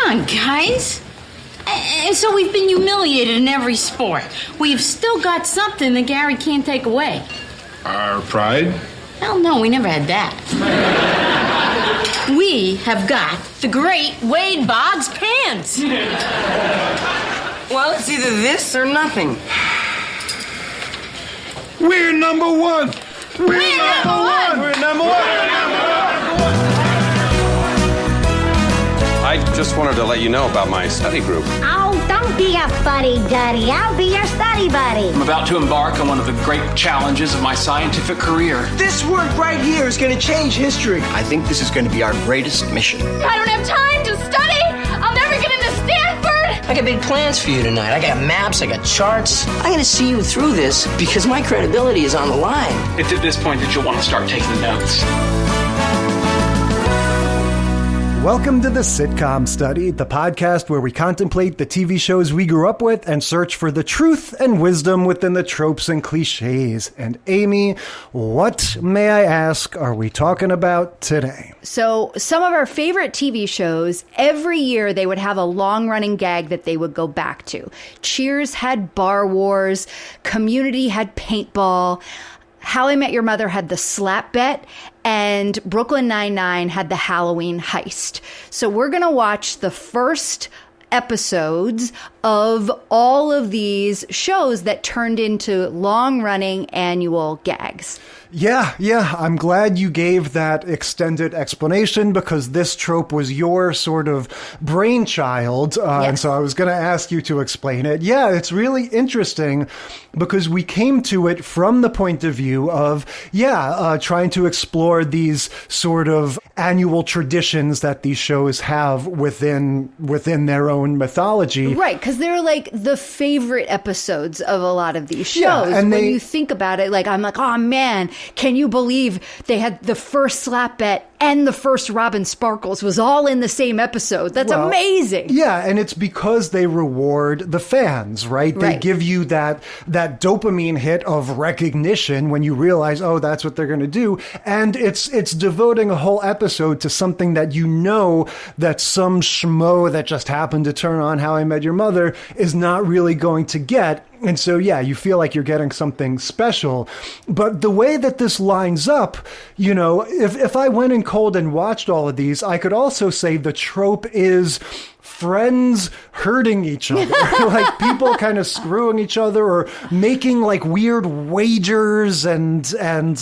on, guys. And so we've been humiliated in every sport. We've still got something that Gary can't take away. Our pride? Hell no, we never had that. We have got the great Wade Boggs pants. Well, it's either this or nothing. We're number one! We're number one! We're number one! I just wanted to let you know about my study group. Oh, don't be a fuddy-duddy. I'll be your study buddy. I'm about to embark on one of the great challenges of my scientific career. This work right here is going to change history. I think this is going to be our greatest mission. I don't have time to study. I'll never get into Stanford. I got big plans for you tonight. I got maps, I got charts. I'm going to see you through this because my credibility is on the line. It's at this point that you'll want to start taking notes. Welcome to the Sitcom Study, the podcast where we contemplate the TV shows we grew up with and search for the truth and wisdom within the tropes and cliches. And Amy, what, may I ask, are we talking about today? So some of our favorite TV shows, every year they would have a long-running gag that they would go back to. Cheers had Bar Wars, Community had Paintball, How I Met Your Mother had the slap bet, and Brooklyn Nine-Nine had the Halloween heist. So we're going to watch the first episodes of all of these shows that turned into long-running annual gags. Yeah, I'm glad you gave that extended explanation because this trope was your sort of brainchild. Yes. And so I was going to ask you to explain it. Yeah, it's really interesting because we came to it from the point of view of, trying to explore these sort of annual traditions that these shows have within their own mythology. Right, because they're like the favorite episodes of a lot of these shows. Yeah, and when you think about it, like, I'm like, oh man, can you believe they had the first slap bet and the first Robin Sparkles was all in the same episode? That's amazing. Yeah, and it's because they reward the fans, right? They give you that dopamine hit of recognition when you realize, oh, that's what they're going to do. And it's devoting a whole episode to something that you know that some schmo that just happened to turn on How I Met Your Mother is not really going to get. And so, you feel like you're getting something special. But the way that this lines up, if I went in cold and watched all of these, I could also say the trope is friends hurting each other, like people kind of screwing each other or making like weird wagers and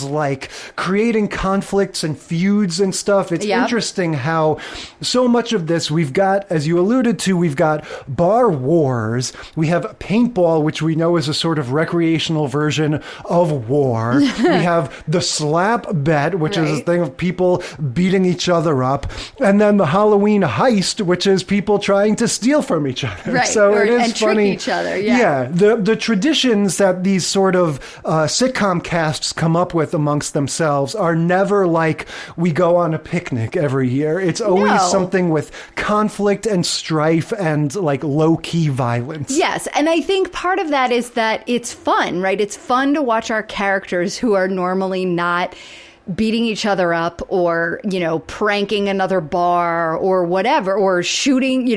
like creating conflicts and feuds and stuff. It's interesting how so much of this we've got, as you alluded to, we've got Bar Wars. We have paintball, which we know is a sort of recreational version of war. We have the slap bet, which is a thing of people beating each other up. And then the Halloween heist, which is people trying to steal from each other. Right. So it is and funny. Trick each other. Yeah. The traditions that these sort of sitcom casts come up with amongst themselves are never like we go on a picnic every year. It's always something with conflict and strife and like low-key violence. Yes. And I think part of that is that it's fun, right? It's fun to watch our characters who are normally not beating each other up or, pranking another bar or whatever, or shooting,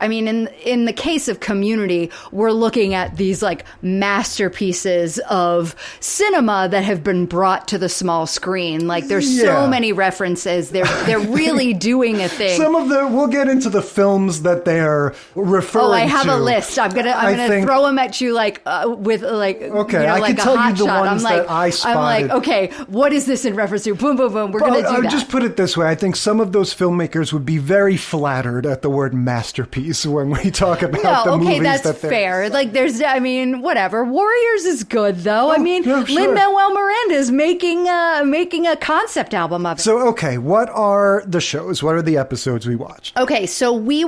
I mean, in the case of Community, we're looking at these like masterpieces of cinema that have been brought to the small screen. Like there's so many references. They're really doing a thing. We'll get into the films that they're referring to. Oh, I have a list. I'm gonna throw them at you with okay, I like can tell a hot you the shot. ones that I spotted. I'm like, okay, what is this in reference to? Boom, boom, boom. We're going to do that. I'll just put it this way. I think some of those filmmakers would be very flattered at the word masterpiece when we talk about the movies that's that they're... fair. Like whatever. Warriors is good though. Sure. Lin-Manuel Miranda is making a concept album of it. So, okay, what are the shows? What are the episodes we watched? Okay, so we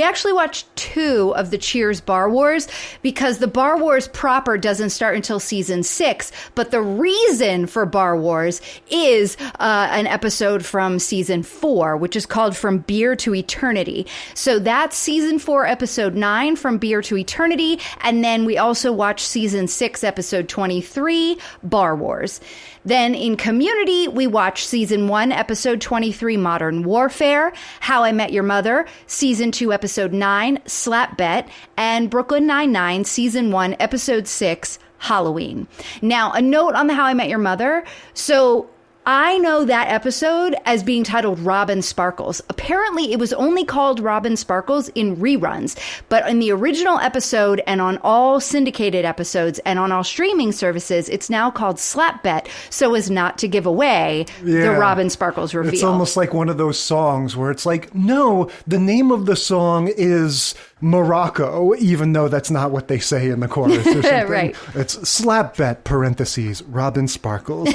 actually watched 2 of the Cheers Bar Wars because the Bar Wars proper doesn't start until season 6. But the reason for Bar Wars is an episode from season 4, which is called From Beer to Eternity. So that's season 4, episode 9, From Beer to Eternity. And then we also watch season 6, episode 23, Bar Wars. Then in Community, we watch season 1, episode 23, Modern Warfare, How I Met Your Mother, season 2, episode 9, Slap Bet, and Brooklyn Nine-Nine, season 1, episode 6, Halloween. Now, a note on the How I Met Your Mother. So I know that episode as being titled Robin Sparkles. Apparently, it was only called Robin Sparkles in reruns, but in the original episode and on all syndicated episodes and on all streaming services, it's now called Slap Bet, so as not to give away the Robin Sparkles reveal. It's almost like one of those songs where it's like, no, the name of the song is Morocco, even though that's not what they say in the chorus or something. Right. It's Slap Bet, parentheses, Robin Sparkles.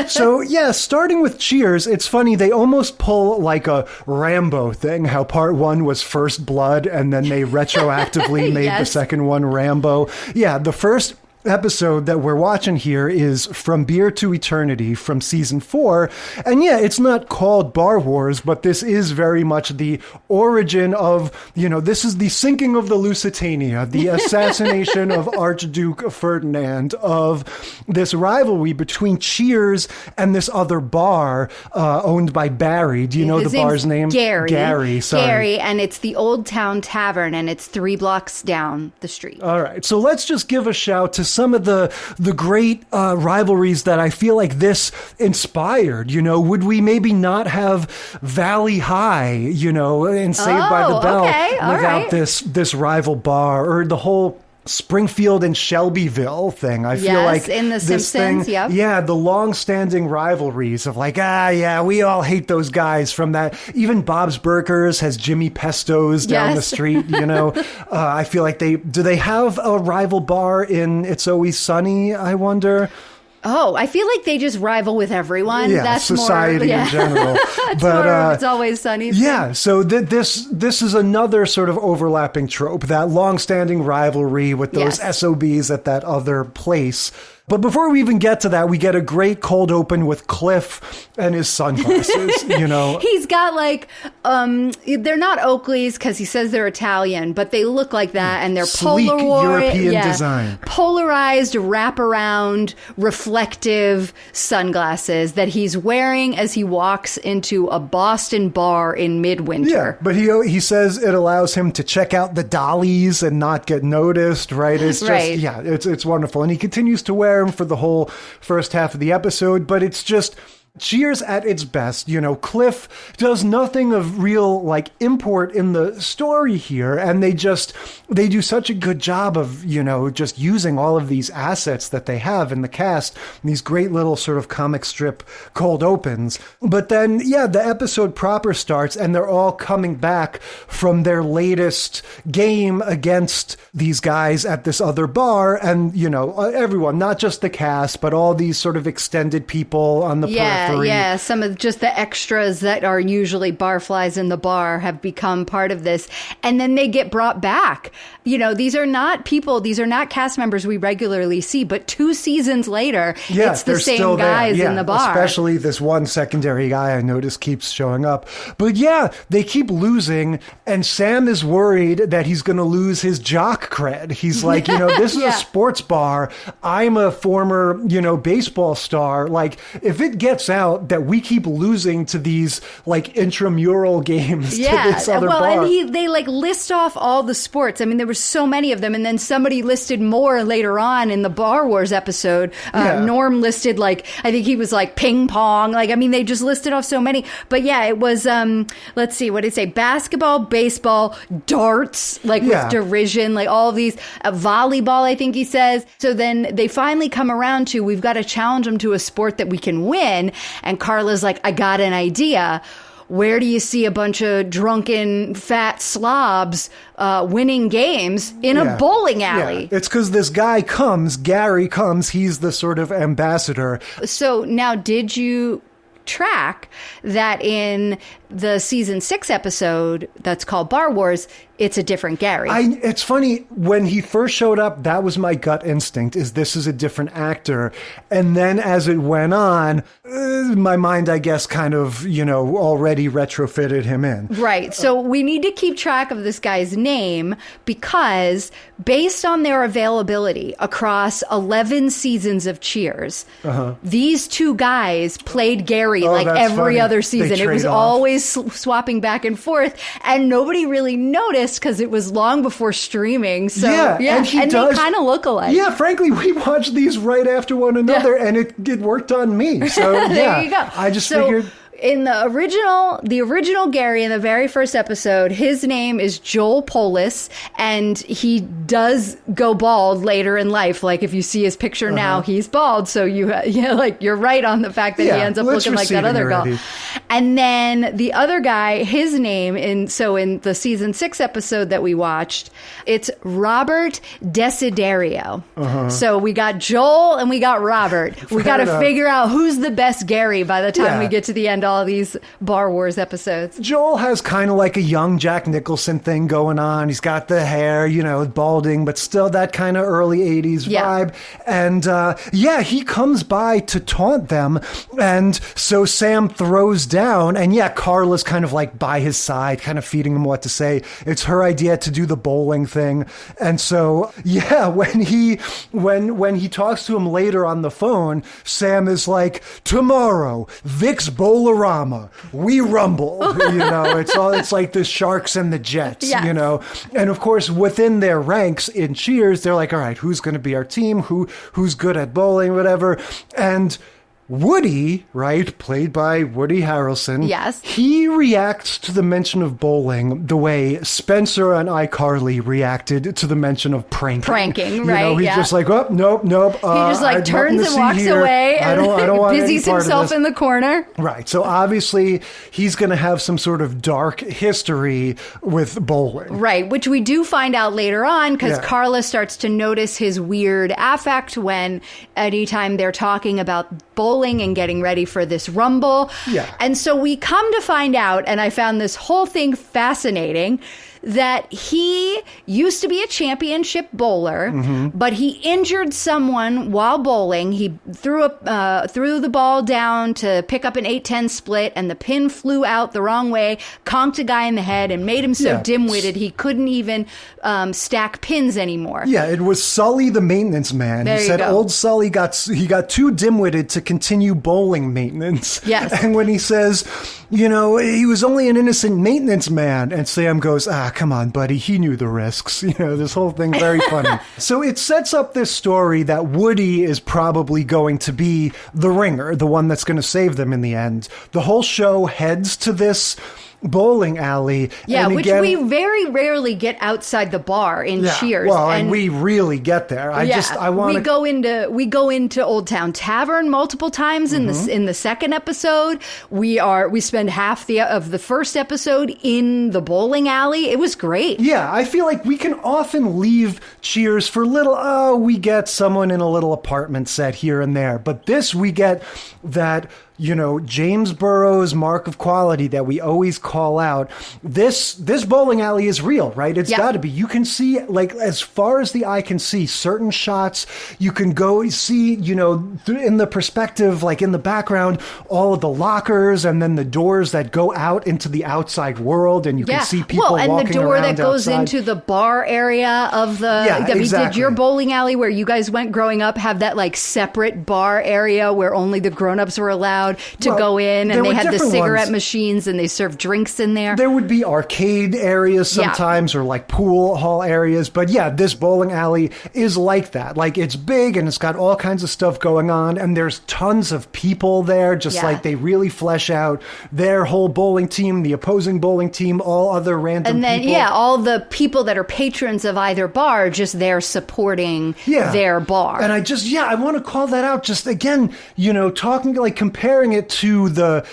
So, yeah, starting with Cheers, it's funny, they almost pull like a Rambo thing, how part 1 was First Blood, and then they retroactively made the second one Rambo. Yeah, the first episode that we're watching here is From Beer to Eternity from season 4. And yeah, it's not called Bar Wars, but this is very much the origin of, this is the sinking of the Lusitania, the assassination of Archduke Ferdinand, of this rivalry between Cheers and this other bar owned by Barry. Do you know the bar's name? Gary. Gary, sorry. Gary, and it's the Old Town Tavern, and it's 3 blocks down the street. All right, so let's just give a shout to some of the great rivalries that I feel like this inspired. Would we maybe not have Valley High, and Saved by the Bell without this rival bar, or the whole Springfield and Shelbyville thing? I feel like in The Simpsons, the long-standing rivalries of like, we all hate those guys from that. Even Bob's Burgers has Jimmy Pesto's down the street, I feel like do they have a rival bar in It's Always Sunny, I wonder? Oh, I feel like they just rival with everyone. Yeah, that's society more, in general. It's more It's Always Sunny. Yeah, so this is another sort of overlapping trope, that long-standing rivalry with those SOBs at that other place. But before we even get to that, we get a great cold open with Cliff and his sunglasses, He's got like, they're not Oakleys because he says they're Italian, but they look like that, and they're sleek European design. Polarized, wraparound, reflective sunglasses that he's wearing as he walks into a Boston bar in midwinter. Yeah, but he says it allows him to check out the dollies and not get noticed, right? It's just, it's wonderful. And he continues to wear for the whole first half of the episode, but it's just Cheers at its best. Cliff does nothing of real import in the story here, and they do such a good job of just using all of these assets that they have in the cast, these great little sort of comic strip cold opens. But then the episode proper starts, and they're all coming back from their latest game against these guys at this other bar, and everyone, not just the cast, but all these sort of extended people on the periphery. Yeah, some of just the extras that are usually barflies in the bar have become part of this. And then they get brought back. These are not people, these are not cast members we regularly see, but 2 seasons later, it's the same guys in the bar. Especially this one secondary guy I noticed keeps showing up. But they keep losing, and Sam is worried that he's going to lose his jock cred. He's like, this is a sports bar. I'm a former, baseball star. If it gets out that we keep losing to these intramural games to this other bar. And they list off all the sports. I mean, there were so many of them, and then somebody listed more later on in the Bar Wars episode. Norm listed I think he was ping pong. They just listed off so many. But it was let's see, what did it say? Basketball, baseball, darts, with derision, all of these, volleyball, I think he says. So then they finally come around to, we've got to challenge them to a sport that we can win. And Carla's like, I got an idea. Where do you see a bunch of drunken fat slobs winning games in a bowling alley? Yeah. It's because this guy Gary comes, he's the sort of ambassador. So now, did you track that in the season 6 episode that's called Bar Wars, it's a different Gary. It's funny, when he first showed up, that was my gut instinct, is this is a different actor. And then as it went on, my mind, I guess, kind of, already retrofitted him in. Right. So we need to keep track of this guy's name because based on their availability across 11 seasons of Cheers, these two guys played Gary like every funny. other season. It was off. always swapping back and forth, and nobody really noticed because it was long before streaming. So and they kind of look alike. Yeah, frankly, we watched these right after one another, and it worked on me. So there you go. I just figured. In the original Gary in the very first episode, his name is Joel Polis, and he does go bald later in life. Like if you see his picture now, he's bald. So you're right on the fact that he ends up looking like that other girl. And then the other guy, his name in the season 6 episode that we watched, it's Robert Desiderio. So we got Joel and we got Robert. We got to figure out who's the best Gary by the time we get to the end of all these Bar Wars episodes. Joel has kind of like a young Jack Nicholson thing going on. He's got the hair, balding, but still that kind of early 80s vibe. And he comes by to taunt them. And so Sam throws down, and Carla's kind of like by his side, kind of feeding him what to say. It's her idea to do the bowling thing. And so, when he talks to him later on the phone, Sam is like, tomorrow, Vic's Bowlerama, we rumble. It's like the Sharks and the Jets, and of course within their ranks in Cheers, they're like, all right, who's going to be our team? Who's good at bowling, whatever. And Woody, right, played by Woody Harrelson. Yes. He reacts to the mention of bowling the way Spencer and iCarly reacted to the mention of pranking. Pranking, right? He's just like, oh, nope. He just like turns and walks away and I don't want busies any part himself of this. in the corner. Right. So obviously he's going to have some sort of dark history with bowling. Right, which we do find out later on because Carla starts to notice his weird affect when anytime they're talking about bowling and getting ready for this rumble. Yeah. And so we come to find out, and I found this whole thing fascinating, that he used to be a championship bowler, but he injured someone while bowling. He threw the ball down to pick up an 8-10 split, and the pin flew out the wrong way, conked a guy in the head, and made him so dim-witted he couldn't even stack pins anymore. Yeah, it was Sully the maintenance man. There he you said go. old Sully got too dim-witted to continue bowling maintenance. Yes. And when he says, he was only an innocent maintenance man, and Sam goes, come on, buddy, he knew the risks. This whole thing, very funny. So it sets up this story that Woody is probably going to be the ringer, the one that's going to save them in the end. The whole show heads to this bowling alley. Yeah, and which again, we very rarely get outside the bar in Cheers. Well, and we really get there. We go into Old Town Tavern multiple times in the second episode. We spend half of the first episode in the bowling alley. It was great. Yeah, I feel like we can often leave Cheers for we get someone in a little apartment set here and there. But this, we get that, James Burrows' mark of quality that we always call out. This bowling alley is real, right? It's got to be. You can see, like, as far as the eye can see, certain shots. You can go see, in the perspective, like in the background, all of the lockers and then the doors that go out into the outside world, and you can see people walking around and the door that goes outside. into the bar area of the. Did your bowling alley where you guys went growing up have that like separate bar area where only the grown-ups were allowed to go in, and they had the cigarette machines and they served drinks in there? There would be arcade areas sometimes, or like pool hall areas. But this bowling alley is like that. Like, it's big and it's got all kinds of stuff going on, and there's tons of people there, just like they really flesh out their whole bowling team, the opposing bowling team, all other random and then, people. all the people that are patrons of either bar just there supporting their bar. And I want to call that out. Just again, talking, like, comparing it to the,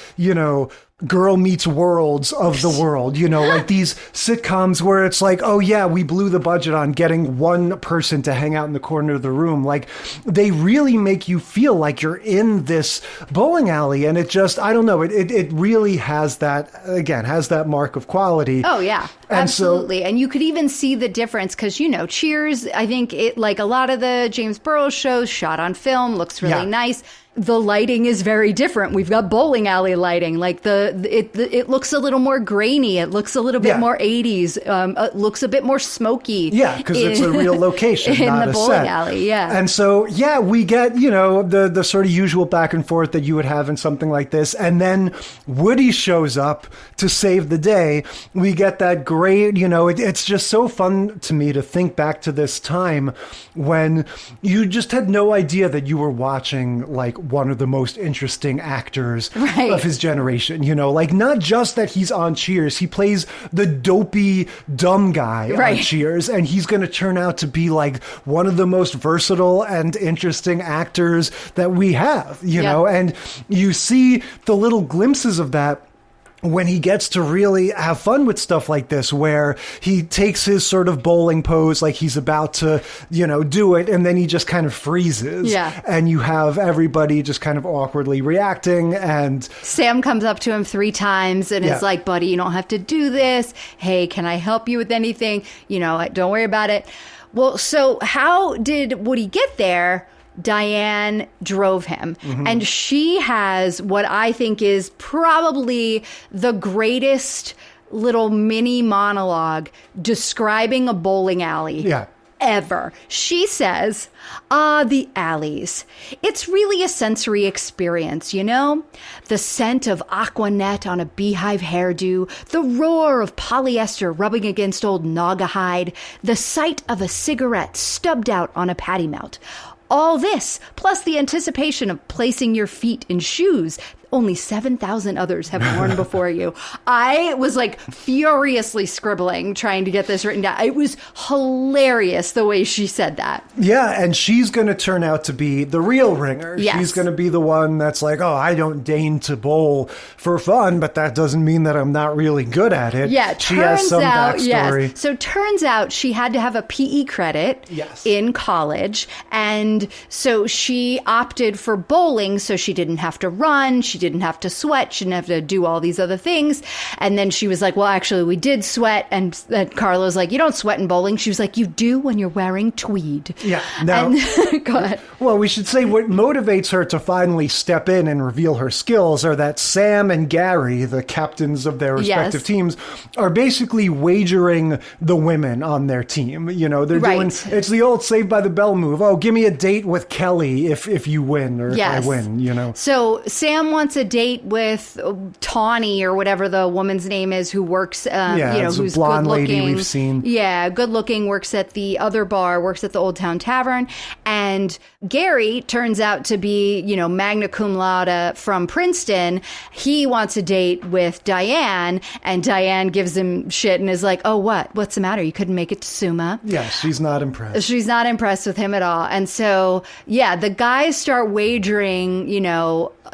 Girl Meets Worlds of the world, like these sitcoms where it's like, oh yeah, we blew the budget on getting one person to hang out in the corner of the room. Like, they really make you feel like you're in this bowling alley, and it just, I don't know, it really has that, again, has that mark of quality. Oh yeah, and absolutely. And you could even see the difference because, Cheers, I think it, like a lot of the James Burrows shows, shot on film, looks really nice. The lighting is very different. We've got bowling alley lighting. Like it looks a little more grainy. It looks a little bit more 80s. It looks a bit more smoky. Yeah, because it's a real location, in not the a bowling set. alley. Yeah, and so we get the sort of usual back and forth that you would have in something like this, and then Woody shows up to save the day. We get that great. It's just so fun to me to think back to this time when you just had no idea that you were watching like one of the most interesting actors of his generation, like not just that he's on Cheers, he plays the dopey, dumb guy on Cheers, and he's going to turn out to be like one of the most versatile and interesting actors that we have, know, and you see the little glimpses of that when he gets to really have fun with stuff like this, where he takes his sort of bowling pose like he's about to, do it, and then he just kind of freezes. Yeah. And you have everybody just kind of awkwardly reacting, and Sam comes up to him 3 times and is like, buddy, you don't have to do this. Hey, can I help you with anything? Don't worry about it. Well, so how did Woody get there? Diane drove him. And she has what I think is probably the greatest little mini monologue describing a bowling alley ever. She says, the alleys. It's really a sensory experience, The scent of Aquanet on a beehive hairdo, the roar of polyester rubbing against old Naugahyde, the sight of a cigarette stubbed out on a patty melt. All this, plus the anticipation of placing your feet in shoes only 7,000 others have worn before you. I was like furiously scribbling, trying to get this written down. It was hilarious the way she said that. Yeah, and she's going to turn out to be the real ringer. Yes. She's going to be the one that's like, oh, I don't deign to bowl for fun, but that doesn't mean that I'm not really good at it. Yeah, she has some backstory. Yes. So turns out she had to have a PE credit in college, and so she opted for bowling so she didn't have to run, she didn't have to sweat, she didn't have to do all these other things. And then she was like, well, actually, we did sweat. And Carla's like, you don't sweat in bowling. She was like, you do when you're wearing tweed. Yeah. Now, go ahead. Well, we should say what motivates her to finally step in and reveal her skills are that Sam and Gary, the captains of their respective teams, are basically wagering the women on their team. They're doing, it's the old Saved by the Bell move. Oh, give me a date with Kelly if you win, or if I win, So Sam wants a date with Tawny, or whatever the woman's name is, who works, who's a blonde good looking. lady we've seen. Yeah, good looking, works at the other bar, works at the Old Town Tavern. And Gary turns out to be, magna cum laude from Princeton. He wants a date with Diane, and Diane gives him shit and is like, oh, what's the matter? You couldn't make it to Suma? Yeah, she's not impressed. She's not impressed with him at all. And so, the guys start wagering,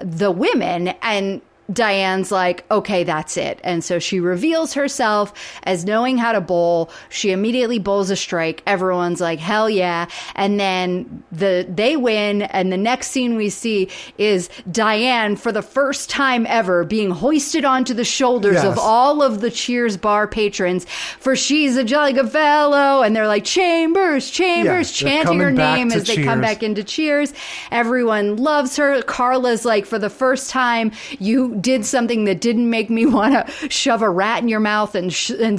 the women, and Diane's like, okay, that's it. And so she reveals herself as knowing how to bowl. She immediately bowls a strike. Everyone's like, hell yeah. And then they win. And the next scene we see is Diane, for the first time ever, being hoisted onto the shoulders of all of the Cheers bar patrons, for she's a jolly good fellow. And they're like, Chambers, chanting her name as they come back into Cheers. Everyone loves her. Carla's like, for the first time, you did something that didn't make me want to shove a rat in your mouth and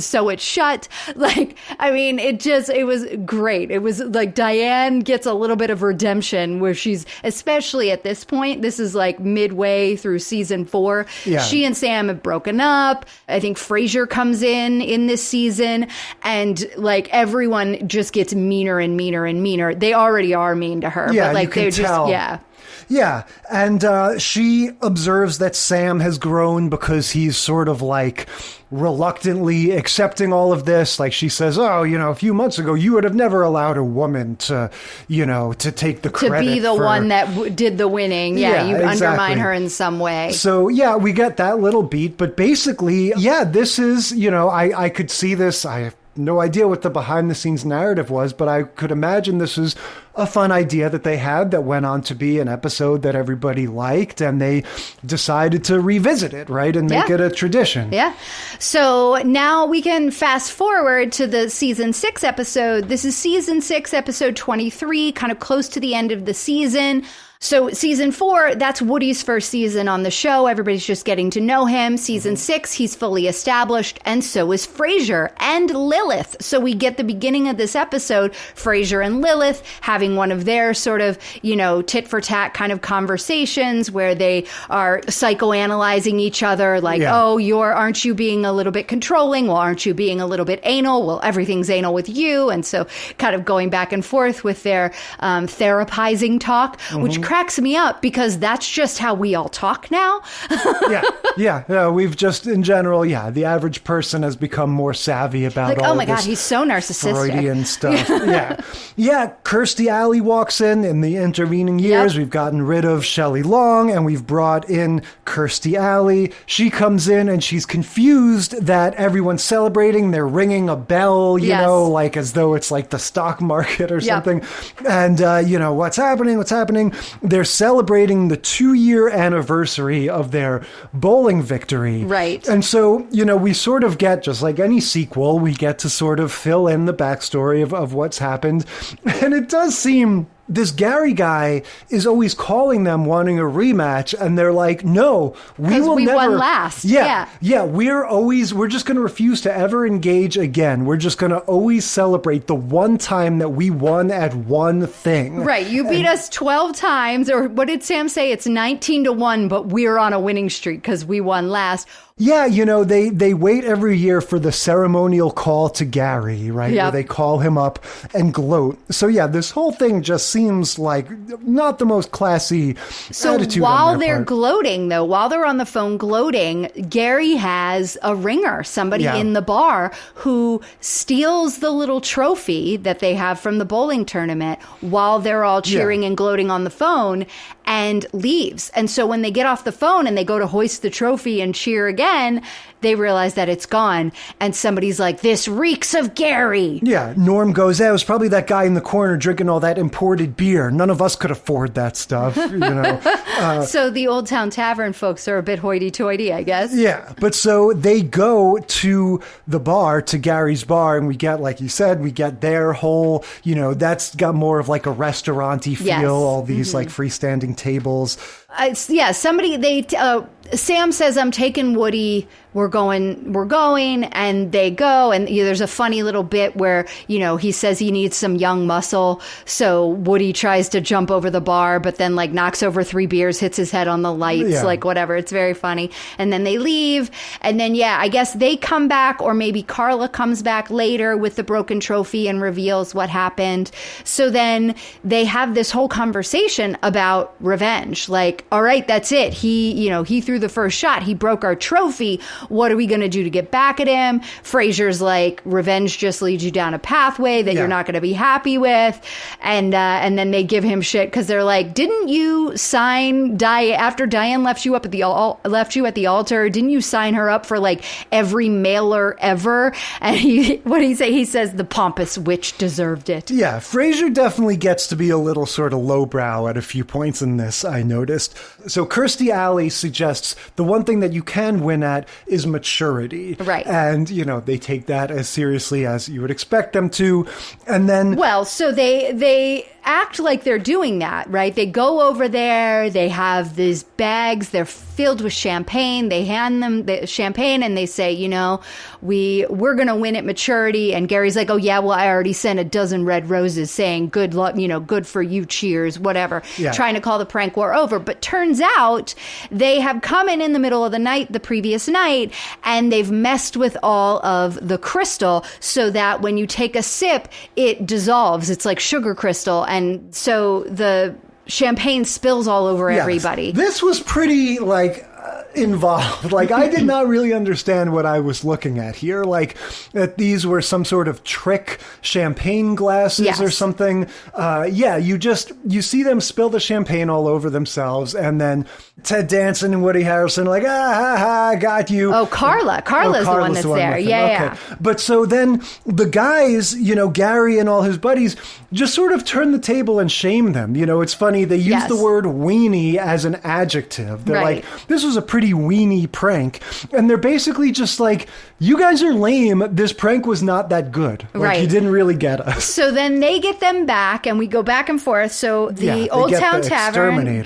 sew it shut. Like, I mean, it was great. It was like Diane gets a little bit of redemption where she's, especially at this point, this is like midway through season 4. Yeah. She and Sam have broken up. I think Frasier comes in this season, and like everyone just gets meaner and meaner and meaner. They already are mean to her, but like they're just, Yeah, and she observes that Sam has grown because he's sort of like reluctantly accepting all of this. Like she says, oh, a few months ago, you would have never allowed a woman to, to take the credit. To be the one that did the winning. Yeah, you exactly. undermine her in some way. So, yeah, we get that little beat. But basically, yeah, this is, I could see this. I have no idea what the behind the scenes narrative was, but I could imagine this is a fun idea that they had that went on to be an episode that everybody liked, and they decided to revisit it, right? And make it a tradition. Yeah. So now we can fast forward to the season 6 episode. This is season 6, episode 23, kind of close to the end of the season. So season 4, that's Woody's first season on the show. Everybody's just getting to know him. Season 6, he's fully established, and so is Frasier and Lilith. So we get the beginning of this episode, Frasier and Lilith having one of their sort of, tit for tat kind of conversations where they are psychoanalyzing each other. Like, aren't you being a little bit controlling? Well, aren't you being a little bit anal? Well, everything's anal with you. And so kind of going back and forth with their therapizing talk, which cracks me up because that's just how we all talk now. Yeah. We've just, in general, the average person has become more savvy about all oh my this God, he's so narcissistic. Freudian stuff. Yeah. Kirstie Alley walks in the intervening years. We've gotten rid of Shelley Long and we've brought in Kirstie Alley. She comes in and she's confused that everyone's celebrating. They're ringing a bell, like as though it's like the stock market or something. And, what's happening? They're celebrating the 2-year anniversary of their bowling victory. Right. And so, we sort of get, just like any sequel, we get to sort of fill in the backstory of what's happened. And it does seem this Gary guy is always calling them wanting a rematch, and they're like, no, we won last. Yeah. We're just going to refuse to ever engage again. We're just going to always celebrate the one time that we won at one thing. Right. You beat us 12 times, or what did Sam say? It's 19-1, but we're on a winning streak because we won last. Yeah, they wait every year for the ceremonial call to Gary, right? Yep. Where they call him up and gloat. So yeah, this whole thing just seems like not the most classy attitude. So while on their they're part. gloating, though, while they're on the phone gloating, Gary has a ringer, somebody in the bar who steals the little trophy that they have from the bowling tournament while they're all cheering and gloating on the phone and leaves. And so when they get off the phone and they go to hoist the trophy and cheer again, they realize that it's gone. And somebody's like, this reeks of Gary. Yeah, Norm goes, it was probably that guy in the corner drinking all that imported beer. None of us could afford that stuff, So the Old Town Tavern folks are a bit hoity-toity, I guess. Yeah, but so they go to the bar, to Gary's bar, and we get, like you said, we get their whole, that's got more of like a restaurant-y feel, all these like freestanding tables. Sam says, I'm taking Woody, we're going, and they go, and there's a funny little bit where, he says he needs some young muscle, so Woody tries to jump over the bar, but then like knocks over 3 beers, hits his head on the lights, like whatever, it's very funny, and then they leave, and then I guess they come back, or maybe Carla comes back later with the broken trophy and reveals what happened, so then they have this whole conversation about revenge, like, all right, that's it, he threw the first shot, he broke our trophy, what are we going to do to get back at him? Frasier's like, revenge just leads you down a pathway that you're not going to be happy with, and then they give him shit because they're like, didn't you sign after Diane left you at the altar? Didn't you sign her up for like every mailer ever? And what did he say? He says the pompous witch deserved it. Yeah, Frasier definitely gets to be a little sort of lowbrow at a few points in this, I noticed. So Kirstie Alley suggests the one thing that you can win at is maturity. Right. And, they take that as seriously as you would expect them to. And then... Well, so they act like they're doing that, right? They go over there, they have these bags, they're filled with champagne, they hand them the champagne and they say, we're going to win at maturity. And Gary's like, oh yeah, well, I already sent a dozen red roses saying good luck, good for you, cheers, whatever, trying to call the prank war over. But turns out they have come in the middle of the night, the previous night, and they've messed with all of the crystal so that when you take a sip, it dissolves. It's like sugar crystal. And so the champagne spills all over everybody. This was pretty, involved. I did not really understand what I was looking at here. That these were some sort of trick champagne glasses or something. You see them spill the champagne all over themselves, and then Ted Danson and Woody Harrelson are ha ha, got you. Oh, Carla's the one that's there. Yeah. But so then the guys, Gary and all his buddies, just sort of turn the table and shame them. It's funny, they use the word weenie as an adjective. They're like, this was a pretty weenie prank. And they're basically just you guys are lame. This prank was not that good. You didn't really get us. So then they get them back, and we go back and forth. So the Old Town Tavern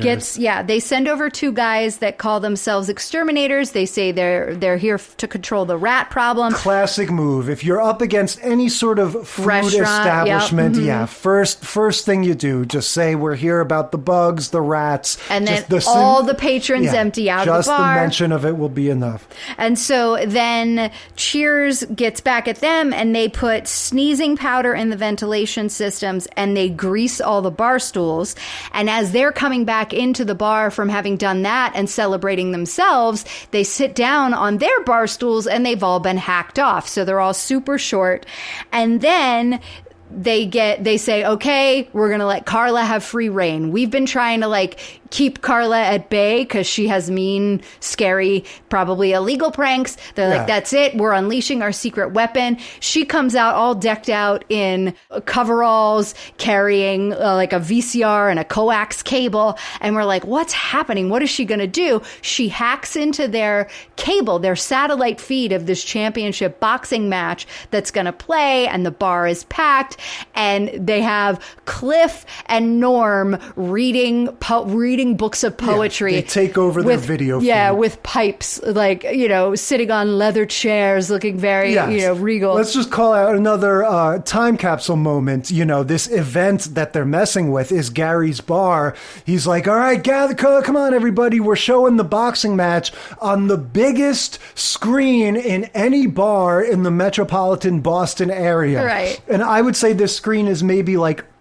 they send over 2 guys that call themselves exterminators. They say they're here to control the rat problem. Classic move. If you're up against any sort of food establishment, first thing you do, just say we're here about the bugs, the rats. And then all the patrons empty out of the bar. Just the mention of it will be enough. And so then Cheers gets back at them, and they put sneezing powder in the ventilation systems, and they grease all the bar stools. And as they're coming back into the bar from having done that and celebrating themselves, they sit down on their bar stools, and they've all been hacked off. So they're all super short. And then they say, okay, we're going to let Carla have free reign. We've been trying to keep Carla at bay because she has mean, scary, probably illegal pranks. They're like, that's it. We're unleashing our secret weapon. She comes out all decked out in coveralls, carrying a VCR and a coax cable. And we're like, what's happening? What is she going to do? She hacks into their cable, their satellite feed of this championship boxing match that's going to play. And the bar is packed. And they have Cliff and Norm reading books of poetry. They take over their video feed. Yeah, with pipes, sitting on leather chairs, looking very, regal. Let's just call out another time capsule moment. This event that they're messing with is Gary's bar. He's like, all right, come on, everybody. We're showing the boxing match on the biggest screen in any bar in the metropolitan Boston area. Right. And I would say this screen is maybe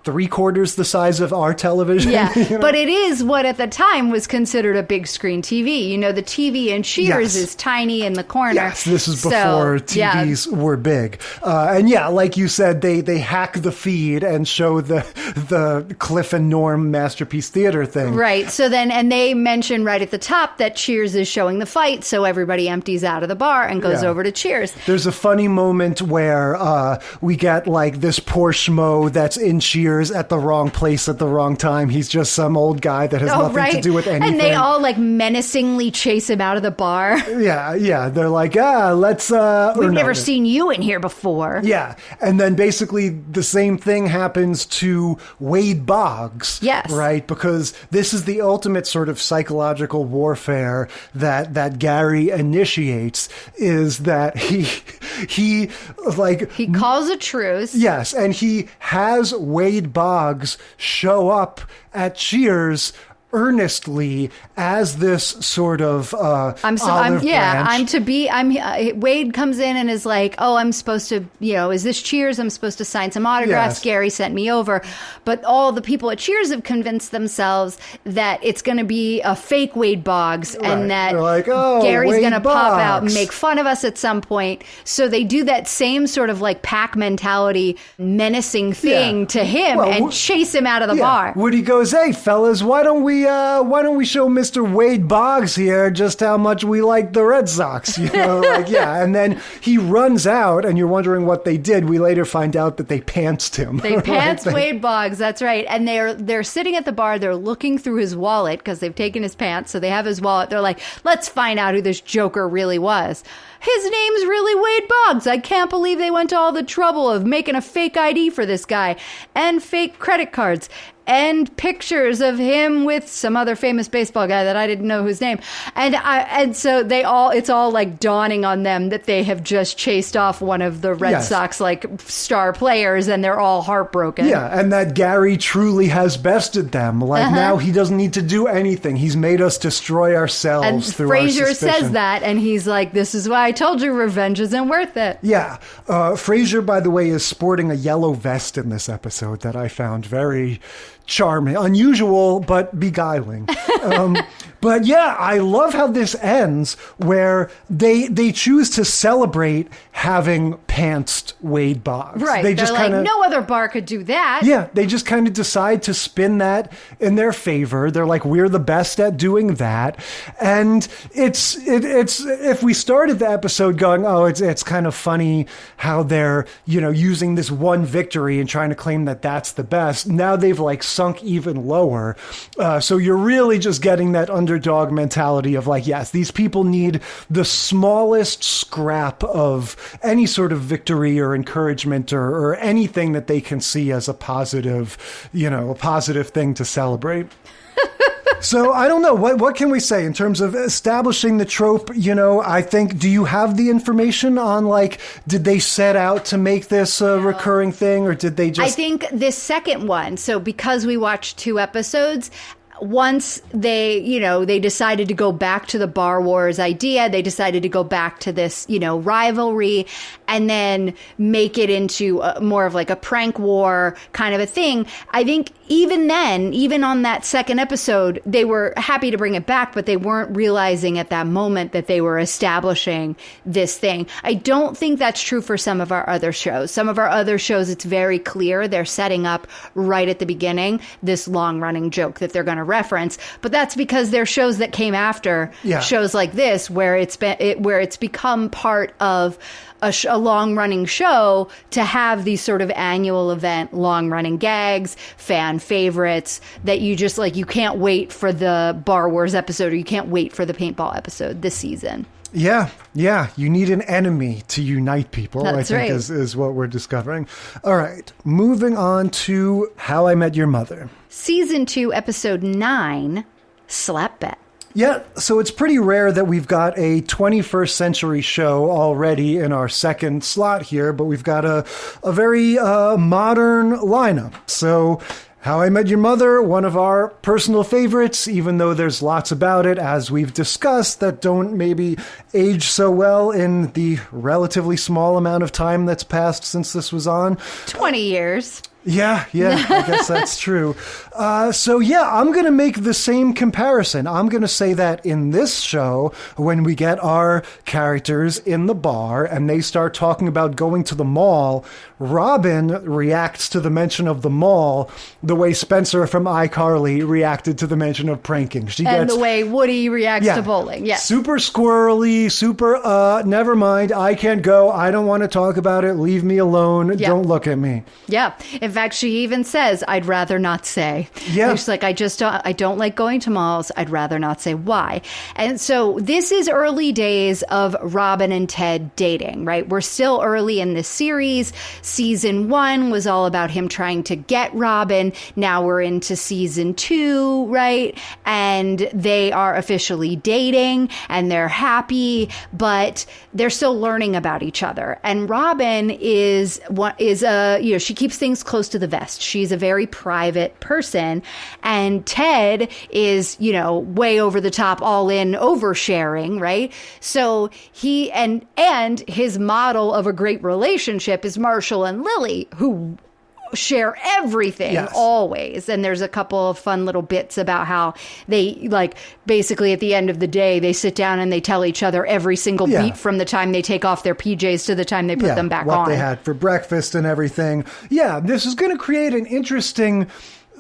3/4 the size of our television. Yeah, but it is what at the time was considered a big screen TV. The TV in Cheers is tiny in the corner. Yes, this is before TVs were big. And like you said, they hack the feed and show the Cliff and Norm Masterpiece Theater thing. Right. So then, and they mention right at the top that Cheers is showing the fight, so everybody empties out of the bar and goes over to Cheers. There's a funny moment where we get this poor schmo that's in Cheers at the wrong place at the wrong time. He's just some old guy that has nothing to do with anything. And they all menacingly chase him out of the bar. Yeah. They're like, let's... We've never seen you in here before. Yeah. And then basically the same thing happens to Wade Boggs. Yes. Right? Because this is the ultimate sort of psychological warfare that Gary initiates, is that he calls a truce. Yes. And he has Wade Boggs show up at Cheers earnestly as this sort of Wade comes in and is like, oh, I'm supposed to, is this Cheers? I'm supposed to sign some autographs. Yes. Gary sent me over. But all the people at Cheers have convinced themselves that it's going to be a fake Wade Boggs and that Gary's going to pop out and make fun of us at some point. So they do that same sort of pack mentality menacing thing to him and chase him out of the bar. Woody goes, hey fellas, why don't we show Mr. Wade Boggs here just how much we like the Red Sox? And then he runs out, and you're wondering what they did. We later find out that they pantsed him. They pantsed Wade Boggs, that's right. And they're sitting at the bar, they're looking through his wallet because they've taken his pants, so they have his wallet. They're like, let's find out who this joker really was. His name's really Wade Boggs. I can't believe they went to all the trouble of making a fake ID for this guy and fake credit cards and pictures of him with some other famous baseball guy that I didn't know his name. And so it's all dawning on them that they have just chased off one of the Red Sox star players, and they're all heartbroken. Yeah, and that Gary truly has bested them. Now he doesn't need to do anything. He's made us destroy ourselves and through Frasier our suspicion. says that, and he's like, this is why I told you revenge isn't worth it. Yeah. Frasier, by the way, is sporting a yellow vest in this episode that I found very charming, unusual, but beguiling. But yeah, I love how this ends where they choose to celebrate having pantsed Wade Boggs. Right. They They're just like, kind of, no other bar could do that. yeah, they just kind of decide to spin that in their favor. They're like, we're the best at doing that. And it's if we started the episode going, oh, it's kind of funny how they're, using this one victory and trying to claim that that's the best. Now they've like sunk even lower. So you're really just getting that underdog mentality of like, yes, these people need the smallest scrap of any sort of victory or encouragement or anything that they can see as a positive thing to celebrate. So I don't know. What can we say in terms of establishing the trope? I think, do you have the information on like, did they set out to make this a recurring thing or did they just... I think this second one, so because we watched 2 episodes, once they decided to go back to the Bar Wars idea, they decided to go back to this, rivalry and then make it into more of like a prank war kind of a thing. I think even then, even on that second episode, they were happy to bring it back, but they weren't realizing at that moment that they were establishing this thing. I don't think that's true for some of our other shows. Some of our other shows, it's very clear they're setting up right at the beginning this long-running joke that they're going to reference, but that's because they're shows that came after shows like this, where it's become part of a long-running show to have these sort of annual event, long-running gags, fan favorites that you just like, you can't wait for the Bar Wars episode or you can't wait for the paintball episode this season. Yeah. You need an enemy to unite people, That's I think right. is what we're discovering. All right, moving on to How I Met Your Mother. Season 2, episode 9, Slap Bet. Yeah, so it's pretty rare that we've got a 21st century show already in our second slot here, but we've got a very modern lineup. So How I Met Your Mother, one of our personal favorites, even though there's lots about it, as we've discussed, that don't maybe age so well in the relatively small amount of time that's passed since this was on. 20 years. Yeah, I guess that's true. So yeah, I'm going to make the same comparison. I'm going to say that in this show, when we get our characters in the bar and they start talking about going to the mall, Robin reacts to the mention of the mall the way Spencer from iCarly reacted to the mention of pranking. And the way Woody reacts to bowling. Yeah. Super squirrely, super, never mind, I can't go, I don't want to talk about it, leave me alone, don't look at me. Yeah. In fact, she even says, I'd rather not say. Yeah. She's like, I don't like going to malls. I'd rather not say why. And so this is early days of Robin and Ted dating, right? We're still early in this series. Season 1 was all about him trying to get Robin. Now we're into season 2, right? And they are officially dating and they're happy, but they're still learning about each other. And Robin is she keeps things close to the vest. She's a very private person. And Ted is, way over the top, all in, oversharing, right? So he and his model of a great relationship is Marshall and Lily, who share everything always. And there's a couple of fun little bits about how they basically at the end of the day, they sit down and they tell each other every single beat from the time they take off their PJs to the time they put them back on. What they had for breakfast and everything. Yeah, this is going to create an interesting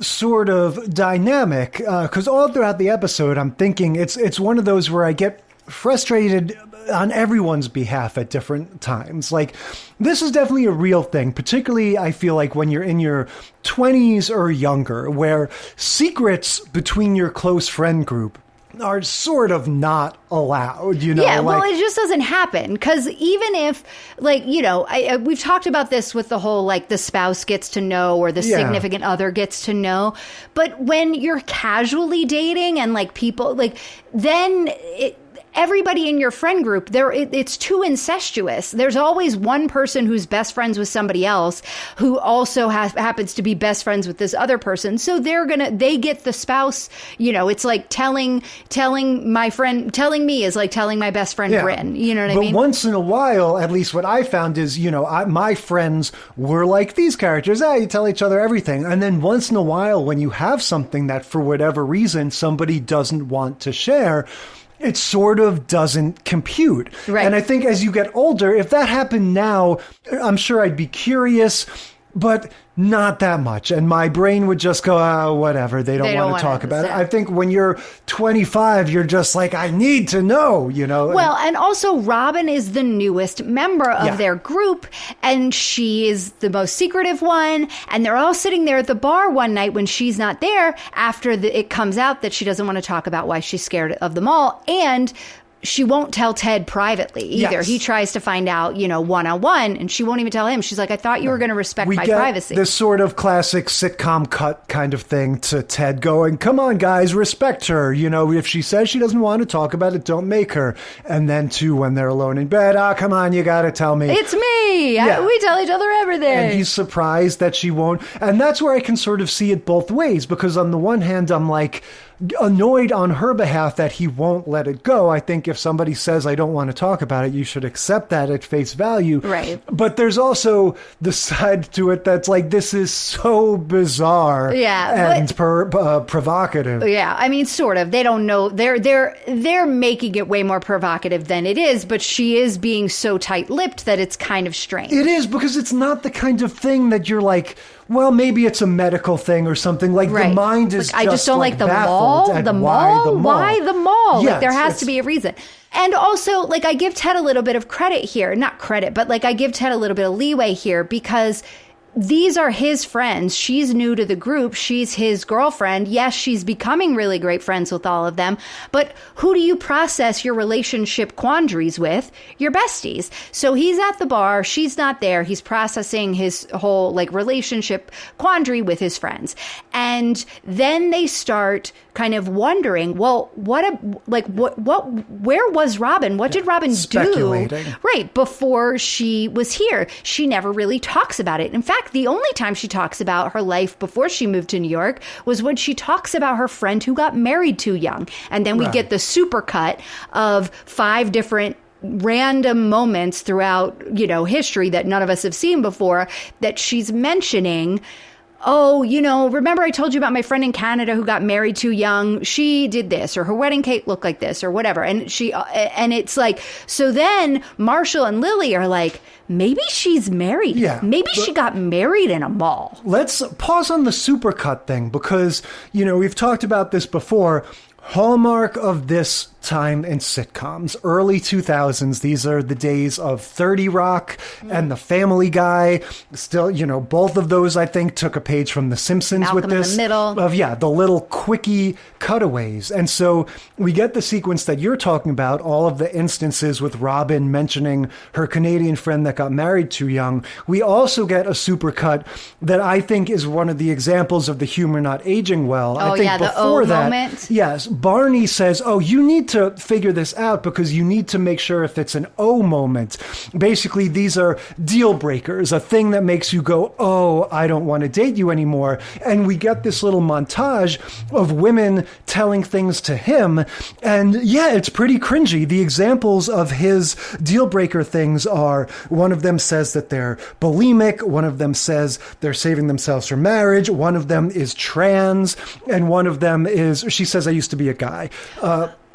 sort of dynamic because all throughout the episode, I'm thinking it's one of those where I get frustrated on everyone's behalf at different times. Like, this is definitely a real thing, particularly I feel like when you're in your 20s or younger, where secrets between your close friend group are sort of not allowed, Yeah, well, it just doesn't happen. Because even if, we've talked about this with the whole, the spouse gets to know or the significant other gets to know. But when you're casually dating and, people, then everybody in your friend group, it's too incestuous. There's always one person who's best friends with somebody else who also happens to be best friends with this other person. So they get the spouse, it's like telling me is like telling my best friend Bryn. You know what I mean? But once in a while, at least what I found is, my friends were like these characters. You tell each other everything. And then once in a while, when you have something that for whatever reason somebody doesn't want to share, it sort of doesn't compute. Right. And I think as you get older, if that happened now, I'm sure I'd be curious, but not that much. And my brain would just go, whatever. They don't want to talk about it. I think when you're 25, you're just like, I need to know, Well, and also Robin is the newest member of their group, and she is the most secretive one. And they're all sitting there at the bar one night when she's not there after it comes out that she doesn't want to talk about why she's scared of them all. And she won't tell Ted privately either. Yes. He tries to find out, one-on-one, and she won't even tell him. She's like, I thought you were going to respect my privacy. This sort of classic sitcom cut kind of thing to Ted going, come on, guys, respect her. If she says she doesn't want to talk about it, don't make her. And then, too, when they're alone in bed, come on, you got to tell me. It's me. Yeah. We tell each other everything. And he's surprised that she won't. And that's where I can sort of see it both ways, because on the one hand, I'm like, annoyed on her behalf that he won't let it go. I think if somebody says, I don't want to talk about it, you should accept that at face value. Right. But there's also the side to it that's like, this is so bizarre and provocative. Yeah, I mean, sort of. They don't know. They're making it way more provocative than it is, but she is being so tight-lipped that it's kind of strange. It is, because it's not the kind of thing that you're like, well, maybe it's a medical thing or something. Like, the mind is I just don't like the mall. The mall? Why the mall? Yes, like, there has to be a reason. And also, like, I give Ted a little bit of credit here. Not credit, but, like, I give Ted a little bit of leeway here because these are his friends. She's new to the group. She's his girlfriend. Yes, she's becoming really great friends with all of them. But who do you process your relationship quandaries with? Your besties. So he's at the bar. She's not there. He's processing his whole relationship quandary with his friends. And then they start kind of wondering, well, where was Robin? What did Robin do? Right. Before she was here. She never really talks about it. In fact, the only time she talks about her life before she moved to New York was when she talks about her friend who got married too young. And then we get the supercut of 5 different random moments throughout, history that none of us have seen before that she's mentioning. Oh, remember I told you about my friend in Canada who got married too young? She did this, or her wedding cake looked like this, or whatever. And it's like, so then Marshall and Lily are like, maybe she's married. Yeah, maybe she got married in a mall. Let's pause on the supercut thing, because, we've talked about this before. Hallmark of this time in sitcoms, early 2000s. These are the days of 30 Rock and The Family Guy. Still, both of those, I think, took a page from The Simpsons Malcolm with this. In the middle. Of, the little quickie cutaways. And so we get the sequence that you're talking about, all of the instances with Robin mentioning her Canadian friend that got married too young. We also get a supercut that I think is one of the examples of the humor not aging well. Oh, I think the before that, moment. Yes, Barney says, you need to figure this out because you need to make sure if it's an O moment. Basically, these are deal breakers, a thing that makes you go, oh, I don't want to date you anymore. And we get this little montage of women telling things to him. And it's pretty cringy. The examples of his deal breaker things are, one of them says that they're bulimic, one of them says they're saving themselves for marriage, one of them is trans, and one of them is, she says, I used to be a guy.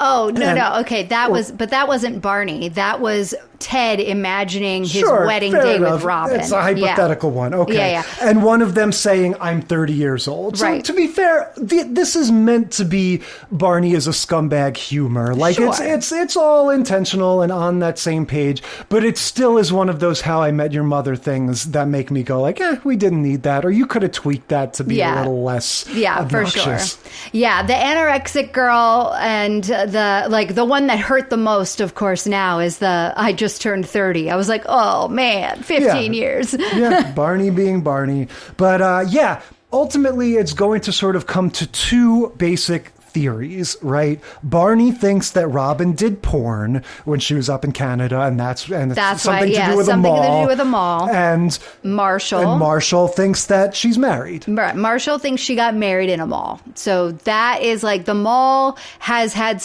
No. Okay, that wasn't Barney. That was Ted imagining his wedding day with Robin. It's a hypothetical one. Okay. Yeah. And one of them saying, I'm 30 years old. So right. To be fair, this is meant to be Barney is a scumbag humor. Like, sure. it's all intentional and on that same page, but it still is one of those How I Met Your Mother things that make me go like, we didn't need that. Or you could have tweaked that to be a little less obnoxious. For sure. Yeah, the anorexic girl and the one that hurt the most, of course, now is the I just turned 30. I was like, oh man, 15 years. Barney being Barney. But ultimately it's going to sort of come to 2 basic theories, right? Barney thinks that Robin did porn when she was up in Canada, and that's something to do with a mall. Something to do with a mall. And Marshall thinks that she's married. Marshall thinks she got married in a mall. So that is like the mall has had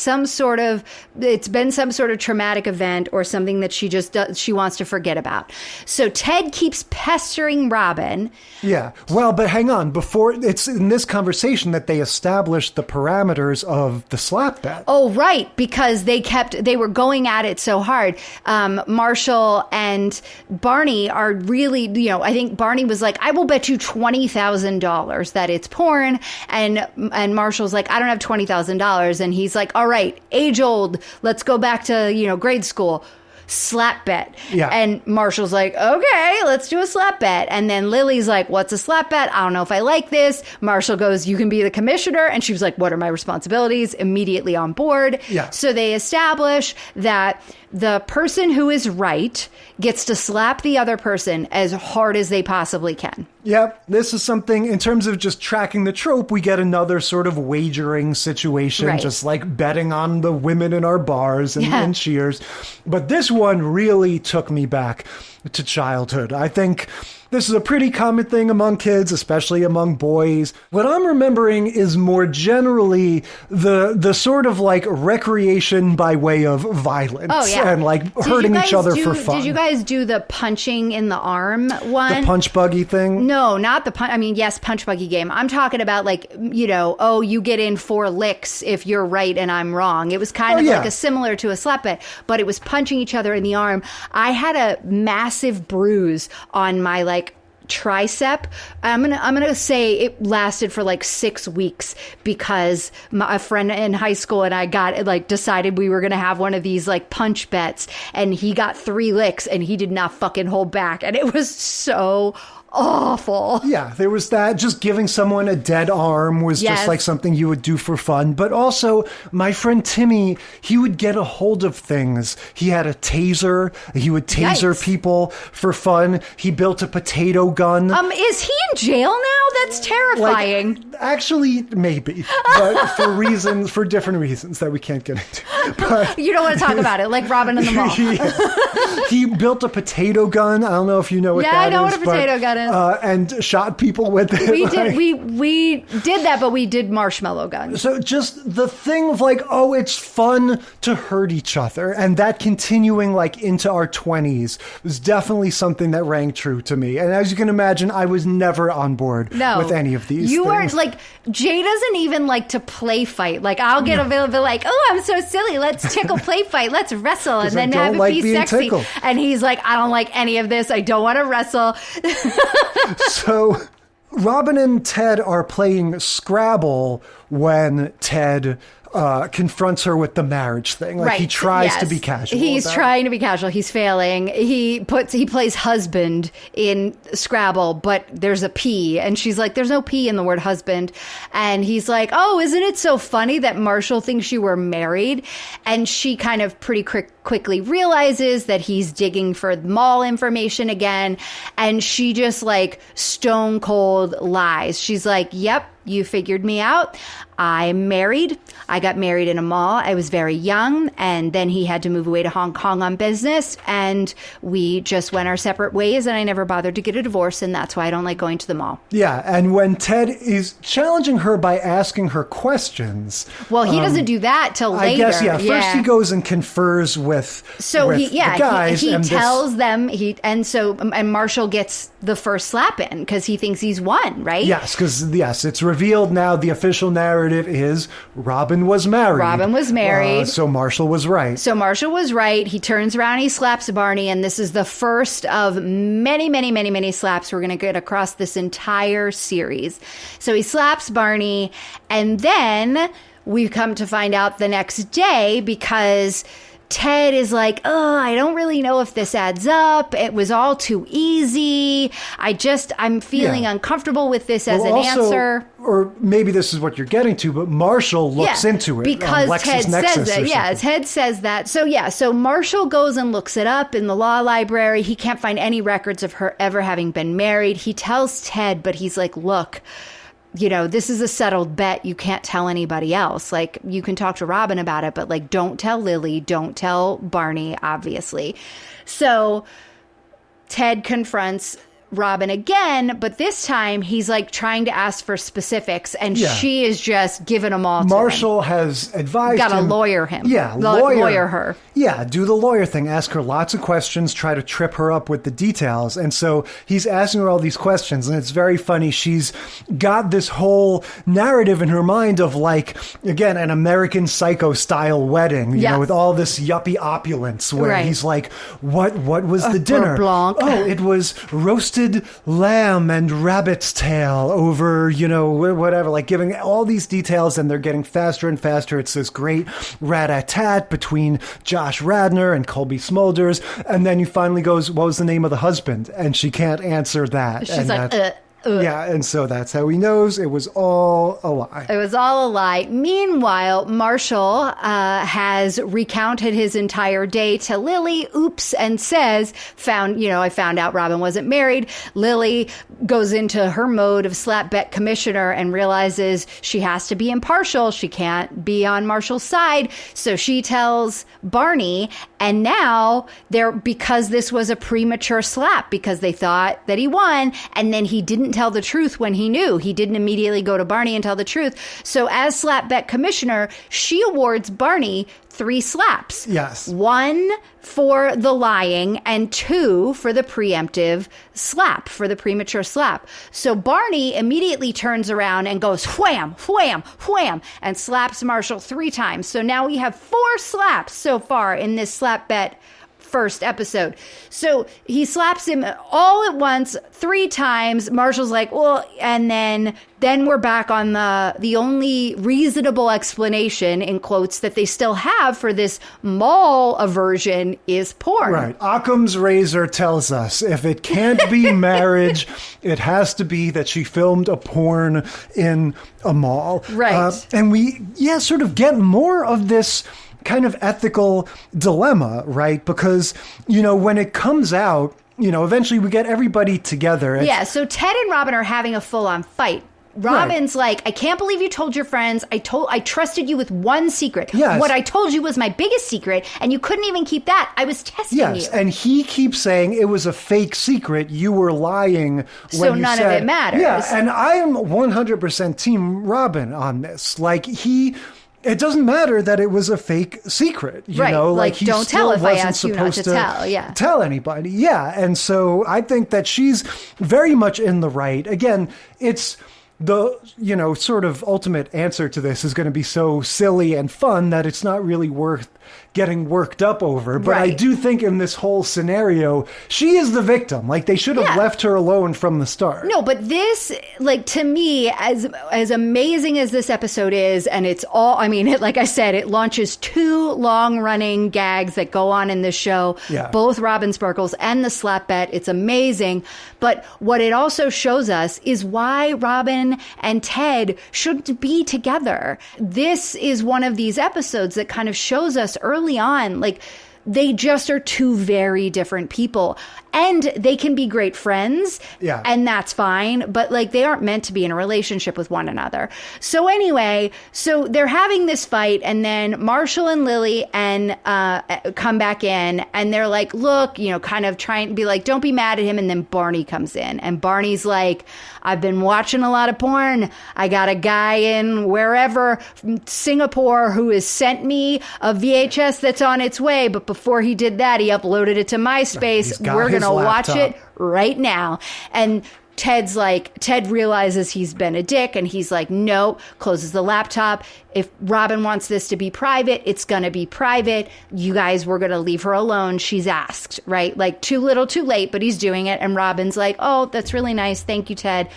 it's been some sort of traumatic event or something that she wants to forget about. So Ted keeps pestering Robin. Yeah. Well, but hang on. Before it's in this conversation that they established the parameters of the slap bet. Oh, right. Because they were going at it so hard. Marshall and Barney are really, I think Barney was like, I will bet you $20,000 that it's porn. And Marshall's like, I don't have $20,000. And he's like, all right, age old. Let's go back to, grade school. Slap bet. Yeah. And Marshall's like, okay, let's do a slap bet. And then Lily's like, what's a slap bet? I don't know if I like this. Marshall goes, you can be the commissioner. And she was like, what are my responsibilities? Immediately on board. Yeah. So they establish that the person who is right gets to slap the other person as hard as they possibly can. Yep. This is something in terms of just tracking the trope. We get another sort of wagering situation, right. Just like betting on the women in our bars and cheers. But this one really took me back to childhood. I think this is a pretty common thing among kids, especially among boys. What I'm remembering is more generally the sort of like recreation by way of violence and like hurting each other for fun. Did you guys do the punching in the arm one? The punch buggy thing? No, not the punch. I mean, yes, punch buggy game. I'm talking about like, you get in 4 licks if you're right and I'm wrong. It was kind of like a similar to a slap bet, but it was punching each other in the arm. I had a massive bruise on my tricep. I'm gonna say it lasted for 6 weeks because a friend in high school and I decided we were gonna have one of these punch bets, and he got 3 licks and he did not fucking hold back, and it was so awful. Yeah, there was that. Just giving someone a dead arm was just like something you would do for fun. But also, my friend Timmy, he would get a hold of things. He had a taser. He would taser people for fun. He built a potato gun. Is he in jail now? That's terrifying. Actually, maybe. But for different reasons that we can't get into. But you don't want to talk about it, like Robin in the mall. He built a potato gun. I don't know if you know what that is. Yeah, I know what a potato gun is. And shot people with it. We did that, but we did marshmallow guns. So just the thing of it's fun to hurt each other, and that continuing into our 20s was definitely something that rang true to me. And as you can imagine, I was never on board with any of these things. Jay doesn't even like to play fight. I'll get a bit oh, I'm so silly. Let's tickle play fight. Let's wrestle and then have it be sexy. Tickled. And he's like, I don't like any of this. I don't want to wrestle. So Robin and Ted are playing Scrabble when Ted confronts her with the marriage thing. He tries to be casual. He's trying to be casual. He's failing. He plays husband in Scrabble, but there's a P, and she's like, there's no P in the word husband. And he's like, oh, isn't it so funny that Marshall thinks you were married? And she kind of pretty quickly realizes that he's digging for mall information again, and she just stone cold lies. She's like, yep, you figured me out. I'm married. I got married in a mall. I was very young, and then he had to move away to Hong Kong on business, and we just went our separate ways, and I never bothered to get a divorce, and that's why I don't like going to the mall. Yeah, and when Ted is challenging her by asking her questions... Well, he doesn't do that till later. I guess, First he goes and confers with the guys. He tells them, and Marshall gets the first slap in, because he thinks he's won, right? Yes, because, it's revealed now the official narrative is Robin was married. So Marshall was right. He turns around, he slaps Barney, and this is the first of many, many, many, many slaps we're going to get across this entire series. So he slaps Barney, and then we come to find out the next day because Ted is like, oh, I don't really know if this adds up. It was all too easy. I'm feeling uncomfortable with this as an answer. Or maybe this is what you're getting to, but Marshall looks into it. Because Ted says it. Yeah, Ted says that. So Marshall goes and looks it up in the law library. He can't find any records of her ever having been married. He tells Ted, but he's like, look, this is a settled bet. You can't tell anybody else. Like, you can talk to Robin about it, but like, don't tell Lily, don't tell Barney, obviously. So Ted confronts Robin again, but this time he's like trying to ask for specifics, and she is just giving them all to Marshall him. Has advised Gotta lawyer him. Yeah, lawyer her. Yeah, do the lawyer thing. Ask her lots of questions, try to trip her up with the details. And so he's asking her all these questions, and it's very funny. She's got this whole narrative in her mind of like, again, an American Psycho style wedding, you know, with all this yuppie opulence where he's like, what was the dinner? Blanc. Oh, it was roasted lamb and rabbit's tail over, whatever, like giving all these details, and they're getting faster and faster. It's this great rat-a-tat between Josh Radnor and Colby Smulders, and then he finally goes, what was the name of the husband? And she can't answer that. She's like, Yeah, and so that's how he knows it was all a lie. It was all a lie. Meanwhile, Marshall has recounted his entire day to Lily, and says, I found out Robin wasn't married. Lily goes into her mode of slap bet commissioner and realizes she has to be impartial. She can't be on Marshall's side. So she tells Barney, and now because this was a premature slap, because they thought that he won, and then he didn't tell the truth when he knew. He didn't immediately go to Barney and tell the truth. So as slap bet commissioner, she awards Barney 3 slaps. Yes. 1 for the lying and 2 for the preemptive slap, for the premature slap. So Barney immediately turns around and goes wham, wham, wham, and slaps Marshall 3 times. So now we have 4 slaps so far in this slap bet first episode. So he slaps him all at once 3 times. Marshall's like, well, and then we're back on the only reasonable explanation, in quotes, that they still have for this mall aversion is porn. Right. Occam's razor tells us if it can't be marriage, it has to be that she filmed a porn in a mall. Right. And we, sort of get more of this kind of ethical dilemma, right? Because, when it comes out, eventually we get everybody together. So Ted and Robin are having a full-on fight. Robin's like, I can't believe you told your friends. I trusted you with one secret. Yes. What I told you was my biggest secret, and you couldn't even keep that. I was testing you. Yes, and he keeps saying it was a fake secret. You were lying when so you none said, of it matters. Yeah, and I am 100% team Robin on this. Like, it doesn't matter that it was a fake secret, you know? Like he don't still tell if I wasn't ask you not supposed to tell. Yeah. Tell anybody. Yeah, and so I think that she's very much in the right. Again, it's the, sort of ultimate answer to this is going to be so silly and fun that it's not really worth getting worked up over. But I do think in this whole scenario, she is the victim. Like, they should have left her alone from the start. No, but this, like, to me, as amazing as this episode is, and it's all, like I said, it launches 2 long-running gags that go on in this show, both Robin Sparkles and the slap bet. It's amazing. But what it also shows us is why Robin and Ted shouldn't be together. This is one of these episodes that kind of shows us early on, like, they just are 2 very different people. And they can be great friends. Yeah. And that's fine. But like, they aren't meant to be in a relationship with one another. So anyway, so they're having this fight, and then Marshall and Lily come back in, and they're like, look, kind of trying to be like, don't be mad at him. And then Barney comes in, and Barney's like, I've been watching a lot of porn. I got a guy in wherever, Singapore, who has sent me a VHS that's on its way. But before he did that, he uploaded it to MySpace. We're going to watch it right now. And Ted realizes he's been a dick, and he's like, no, closes the laptop. If Robin wants this to be private, it's going to be private. You guys, we're going to leave her alone. She's asked, right? Like, too little, too late, but he's doing it. And Robin's like, oh, that's really nice. Thank you, Ted.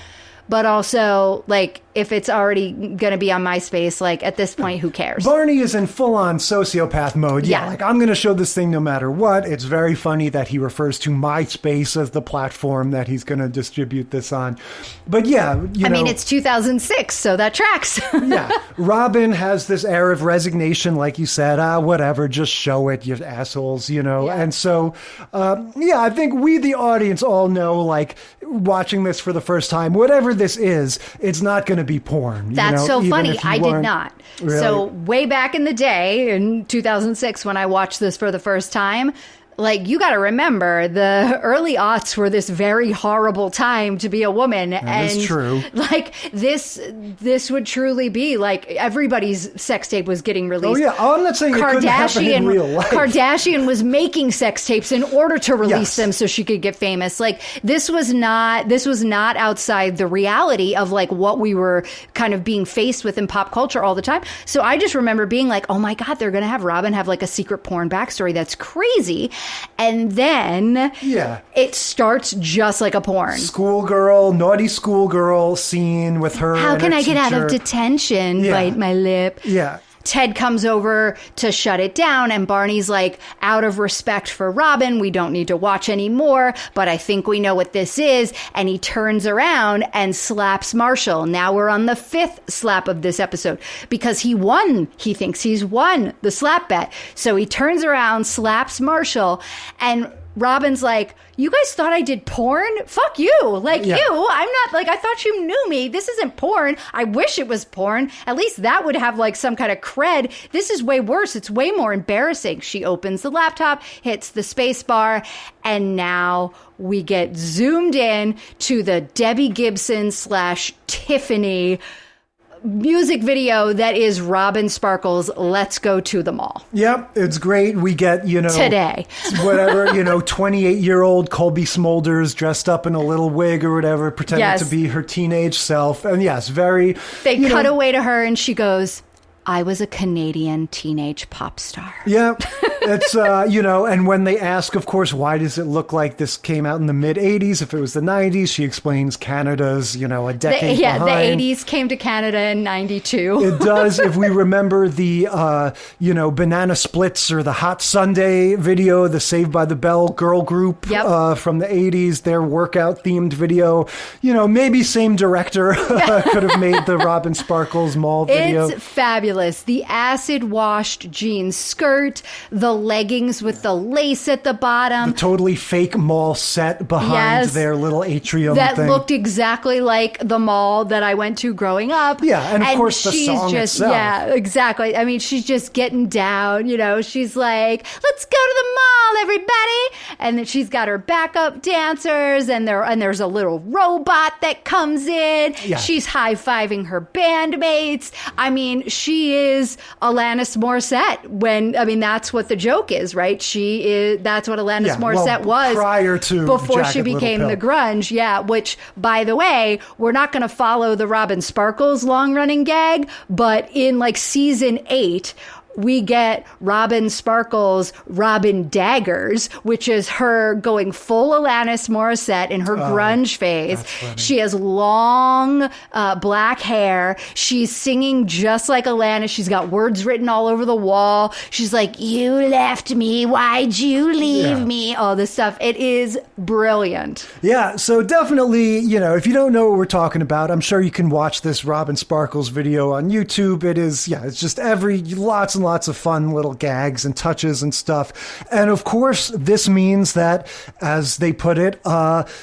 But also, like, if it's already going to be on MySpace, like, at this point, who cares? Barney is in full-on sociopath mode. Yeah, like, I'm going to show this thing no matter what. It's very funny that he refers to MySpace as the platform that he's going to distribute this on. But yeah, it's 2006, so that tracks. Yeah, Robin has this air of resignation, like you said. Whatever, just show it, you assholes, Yeah. And so, I think we, the audience, all know, like, watching this for the first time, whatever this is, it's not going to be porn. That's so even funny. if you I did weren't- not. Really? So way back in the day, in 2006, when I watched this for the first time, like, you got to remember, the early aughts were this very horrible time to be a woman. That is true. Like, this would truly be like everybody's sex tape was getting released. Oh, yeah. I'm not saying it couldn't happen in real life. Kardashian was making sex tapes in order to release them so she could get famous. Like, this was not outside the reality of like what we were kind of being faced with in pop culture all the time. So I just remember being like, oh my God, they're going to have Robin have like a secret porn backstory. That's crazy. And then it starts just like a porn. Naughty schoolgirl scene with her. How and can her I get out teacher. of detention? Yeah. Bite my lip. Yeah. Ted comes over to shut it down, and Barney's like, out of respect for Robin, we don't need to watch anymore, but I think we know what this is. And he turns around and slaps Marshall. Now we're on the 5th slap of this episode because he won. He thinks he's won the slap bet. So he turns around, slaps Marshall, and Robin's like, you guys thought I did porn? Fuck you. Like, I'm not, like, I thought you knew me. This isn't porn. I wish it was porn. At least that would have, like, some kind of cred. This is way worse. It's way more embarrassing. She opens the laptop, hits the space bar, and now we get zoomed in to the Debbie Gibson / Tiffany music video that is Robin Sparkles' Let's Go to the Mall. Yep, it's great. We get, today. whatever, 28-year-old Colby Smulders dressed up in a little wig or whatever, pretending to be her teenage self. And yes, very... They cut away to her and she goes, I was a Canadian teenage pop star. Yeah, it's, and when they ask, of course, why does it look like this came out in the mid-'80s? If it was the 90s, she explains Canada's, a decade behind. The 80s came to Canada in 92. It does. If we remember the, Banana Splits or the Hot Sunday video, the Saved by the Bell girl group from the 80s, their workout-themed video, maybe same director could have made the Robin Sparkles mall video. It's fabulous. The acid-washed jean skirt, the leggings with the lace at the bottom. The totally fake mall set behind their little atrium that thing. looked exactly like the mall that I went to growing up. Yeah, and of course the song itself. Yeah, exactly. I mean, she's just getting down, She's like, let's go to the mall, everybody. And then she's got her backup dancers, and there's a little robot that comes in. Yeah. She's high-fiving her bandmates. I mean, she is Alanis Morissette that's what the joke is, right? That's what Alanis Morissette was prior to before Jagged she Little became Pill. the grunge. Yeah, which, by the way, we're not going to follow the Robin Sparkles long-running gag, but in like season 8, we get Robin Sparkles' Robin Daggers, which is her going full Alanis Morissette in her grunge phase. She has long black hair. She's singing just like Alanis. She's got words written all over the wall. She's like, you left me. Why'd you leave me? All this stuff. It is brilliant. Yeah, so definitely, if you don't know what we're talking about, I'm sure you can watch this Robin Sparkles video on YouTube. It is, it's just lots and lots of fun little gags and touches and stuff. And of course, this means that, as they put it,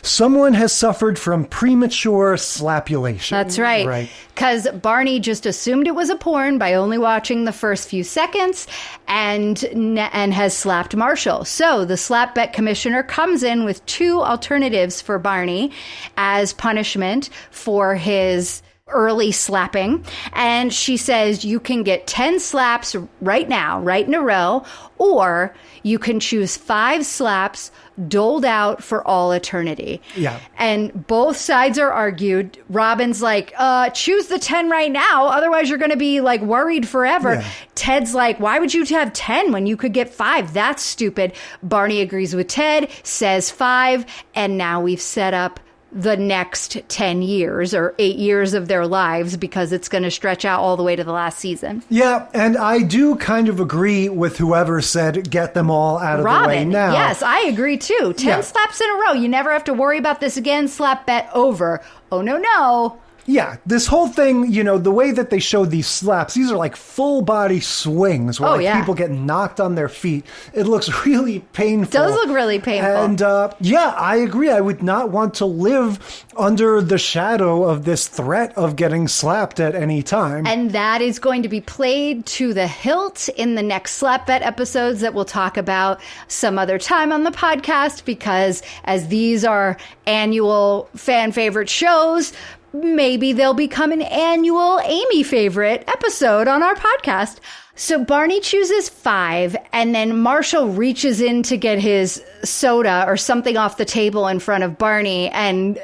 someone has suffered from premature slapulation. That's right. Because Barney just assumed it was a porn by only watching the first few seconds and has slapped Marshall. So the slap bet commissioner comes in with 2 alternatives for Barney as punishment for his early slapping. And she says you can get 10 slaps right now, right in a row, or you can choose 5 slaps doled out for all eternity. Yeah. And both sides are argued. Robin's like, choose the 10 right now. Otherwise you're going to be like worried forever. Yeah. Ted's like, why would you have 10 when you could get 5? That's stupid. Barney agrees with Ted, says 5. And now we've set up the next 10 years or 8 years of their lives because it's going to stretch out all the way to the last season. Yeah, and I do kind of agree with whoever said get them all out of the way now. Yes, I agree too. 10 slaps in a row. You never have to worry about this again. Slap bet over. Oh, no. Yeah, this whole thing, the way that they show these slaps, these are like full body swings where people get knocked on their feet. It looks really painful. Does look really painful. And I agree. I would not want to live under the shadow of this threat of getting slapped at any time. And that is going to be played to the hilt in the next Slap Bet episodes that we'll talk about some other time on the podcast, because as these are annual fan favorite shows, maybe they'll become an annual Amy favorite episode on our podcast. So Barney chooses 5, and then Marshall reaches in to get his soda or something off the table in front of Barney, and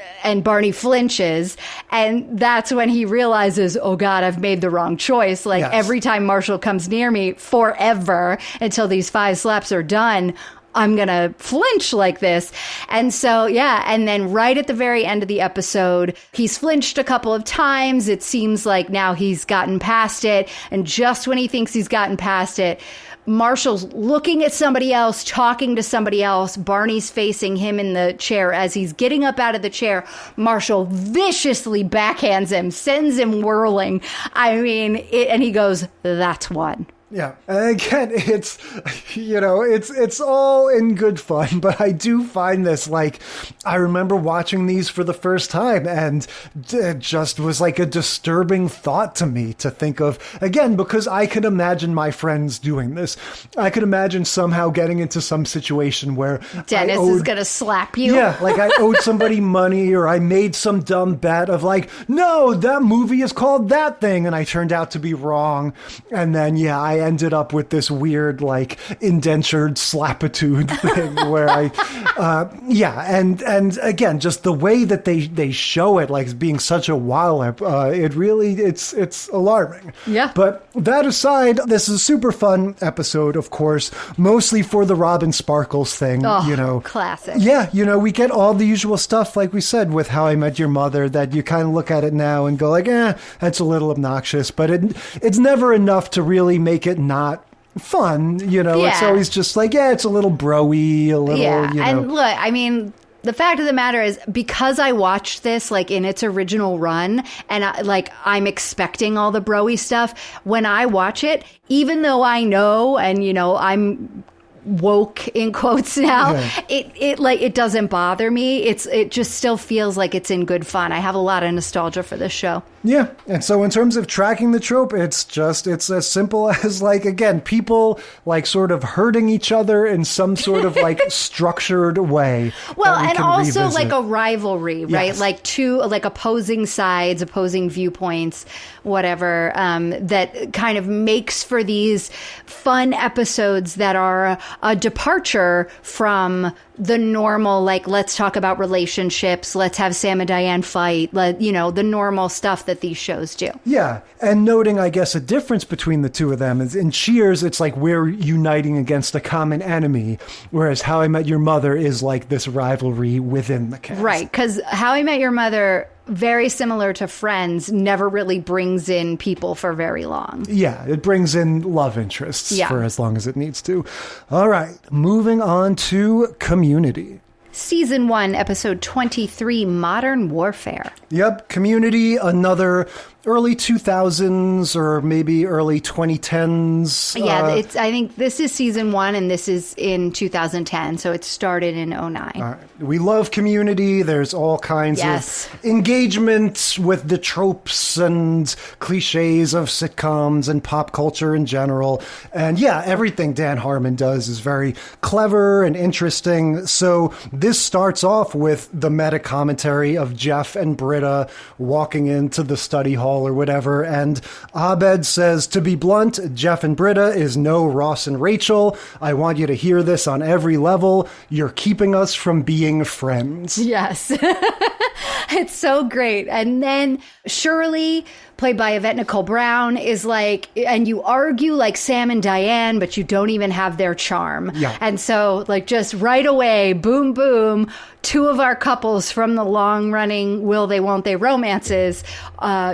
Barney flinches. And that's when he realizes, oh God, I've made the wrong choice. Like every time Marshall comes near me forever until these 5 slaps are done, I'm going to flinch like this. And so, and then right at the very end of the episode, he's flinched a couple of times. It seems like now he's gotten past it. And just when he thinks he's gotten past it, Marshall's looking at somebody else, talking to somebody else. Barney's facing him in the chair. As he's getting up out of the chair, Marshall viciously backhands him, sends him whirling. I mean, and he goes, that's one. Yeah. And again, it's all in good fun, but I do find this, like, I remember watching these for the first time, and it just was like a disturbing thought to me to think of, again, because I could imagine my friends doing this. I could imagine somehow getting into some situation where Dennis is going to slap you. Yeah, like I owed somebody money, or I made some dumb bet of like, no, that movie is called that thing, and I turned out to be wrong. And then, I ended up with this weird, like, indentured slapitude thing where and again, just the way that they show it, like being such a wallop, it's alarming. Yeah. But that aside, this is a super fun episode, of course, mostly for the Robin Sparkles thing. Oh, classic. Yeah, we get all the usual stuff, like we said, with How I Met Your Mother, that you kind of look at it now and go like, that's a little obnoxious, but it's never enough to really make it not fun. It's always just like, it's a little bro-y, a little, And look, I mean, the fact of the matter is, because I watched this like in its original run, and I'm expecting all the bro-y stuff, when I watch it, even though I know, and I'm woke in quotes now, it doesn't bother me. It just still feels like it's in good fun. I have a lot of nostalgia for this show. Yeah. And so in terms of tracking the trope, it's as simple as, like, again, people like sort of hurting each other in some sort of like structured way. Well, and also revisit. like a rivalry, right? Yes. Like two opposing sides, opposing viewpoints, whatever, that kind of makes for these fun episodes that are a departure from the normal, like, let's talk about relationships, let's have Sam and Diane fight, the normal stuff that these shows do. Yeah. And noting, I guess, a difference between the two of them is in Cheers, it's like we're uniting against a common enemy, whereas How I Met Your Mother is like this rivalry within the cast. Right. Because How I Met Your Mother, very similar to Friends, never really brings in people for very long. Yeah, it brings in love interests for as long as it needs to. All right, moving on to Community. Season 1, episode 23, Modern Warfare. Yep, Community, another early 2000s or maybe early 2010s. Yeah, I think this is season 1 and this is in 2010, so it started in 2009. All right. We love Community. There's all kinds of engagements with the tropes and cliches of sitcoms and pop culture in general. And everything Dan Harmon does is very clever and interesting. So this starts off with the meta commentary of Jeff and Britta walking into the study hall or whatever, and Abed says, to be blunt, Jeff and Britta is no Ross and Rachel. I want you to hear this on every level. You're keeping us from being friends. Yes. It's so great. And then Shirley, played by Yvette Nicole Brown, is like, and you argue like Sam and Diane, but you don't even have their charm. Yeah. And so, like, just right away, boom, boom, two of our couples from the long-running will they, won't they romances,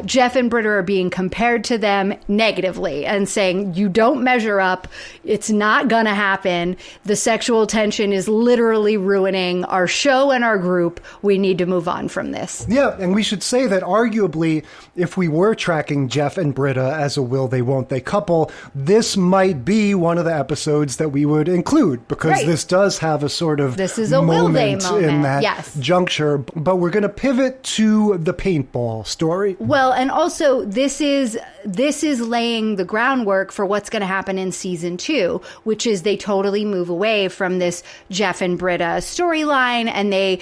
Jeff and Britta are being compared to them negatively and saying, you don't measure up. It's not going to happen. The sexual tension is literally ruining our show and our group. We need to move on from this. Yeah, and we should say that arguably, if we were tracking Jeff and Britta as a will they, won't they couple, this might be one of the episodes that we would include, because this does have a sort of this is a will they moment in that juncture. But we're going to pivot to the paintball story. Well, and also this is laying the groundwork for what's going to happen in season 2, which is they totally move away from this Jeff and Britta storyline, and they,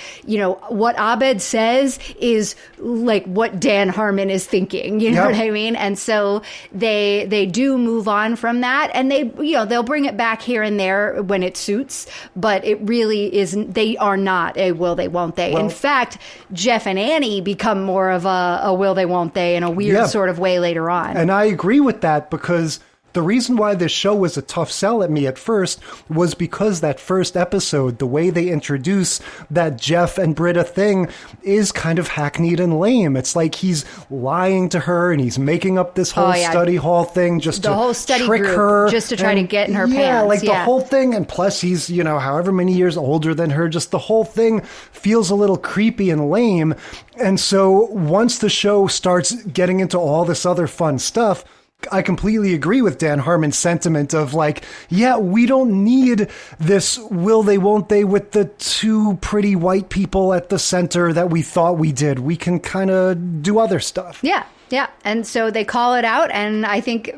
what Abed says is like what Dan Harmon is thinking, you know what I mean? And so they do move on from that, and they'll bring it back here and there when it suits, but it really isn't. They are not a will they, won't they. Well, in fact, Jeff and Annie become more of a will they, won't they in a weird sort of way later on. And I agree with that, because the reason why this show was a tough sell at me at first was because that first episode, the way they introduce that Jeff and Britta thing is kind of hackneyed and lame. It's like he's lying to her and he's making up this whole study hall thing just the to whole study trick group, her. just to try to get in her pants. Yeah, like the whole thing. And plus he's, however many years older than her. Just the whole thing feels a little creepy and lame. And so once the show starts getting into all this other fun stuff, I completely agree with Dan Harmon's sentiment of like, we don't need this will they, won't they with the two pretty white people at the center that we thought we did. We can kind of do other stuff. Yeah. And so they call it out. And I think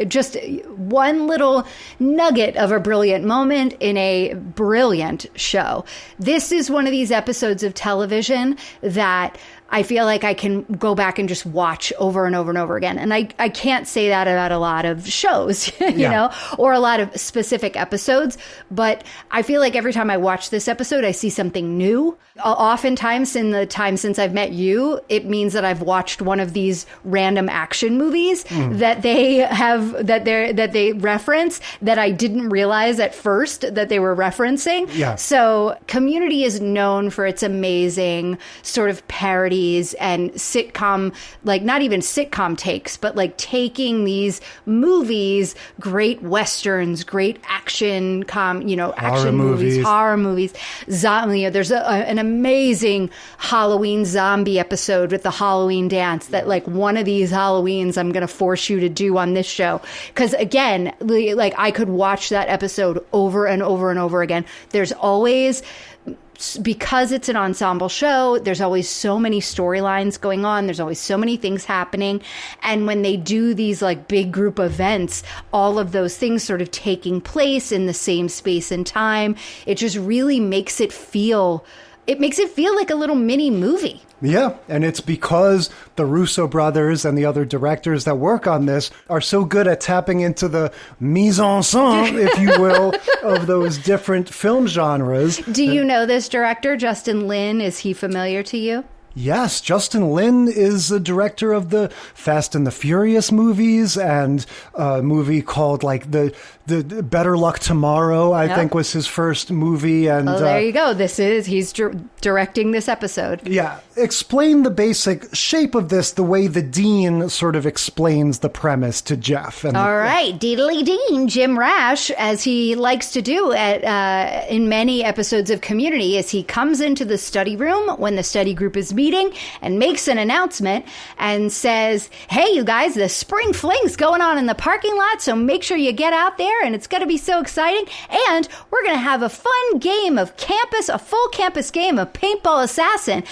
just one little nugget of a brilliant moment in a brilliant show. This is one of these episodes of television that I feel like I can go back and just watch over and over and over again. And I can't say that about a lot of shows, you know, or a lot of specific episodes. But I feel like every time I watch this episode, I see something new. Oftentimes in the time since I've met you, it means that I've watched one of these random action movies that they reference that I didn't realize at first that they were referencing. Yeah. So Community is known for its amazing sort of parody and sitcom, like not even sitcom takes, but like taking these movies, great westerns, great action, action movies, horror movies. There's an amazing Halloween zombie episode with the Halloween dance that like one of these Halloweens I'm going to force you to do on this show. Because again, like I could watch that episode over and over and over again. There's always, because it's an ensemble show, there's always so many storylines going on. There's always so many things happening. And when they do these like big group events, all of those things sort of taking place in the same space and time, it just really makes it feel like a little mini movie. Yeah, and it's because the Russo brothers and the other directors that work on this are so good at tapping into the mise en scène, if you will, of those different film genres. Do you know this director, Justin Lin? Is he familiar to you? Yes, Justin Lin is the director of the Fast and the Furious movies and a movie called like the Better Luck Tomorrow, I think was his first movie. And there you go. He's directing this episode. Yeah. Explain the basic shape of this the way the Dean sort of explains the premise to Jeff. All right. Deedly Dean, Jim Rash, as he likes to do in many episodes of Community, is he comes into the study room when the study group is meeting and makes an announcement and says, hey, you guys, the spring fling's going on in the parking lot, so make sure you get out there, and it's going to be so exciting. And we're going to have a fun game of a full campus game of Paintball Assassin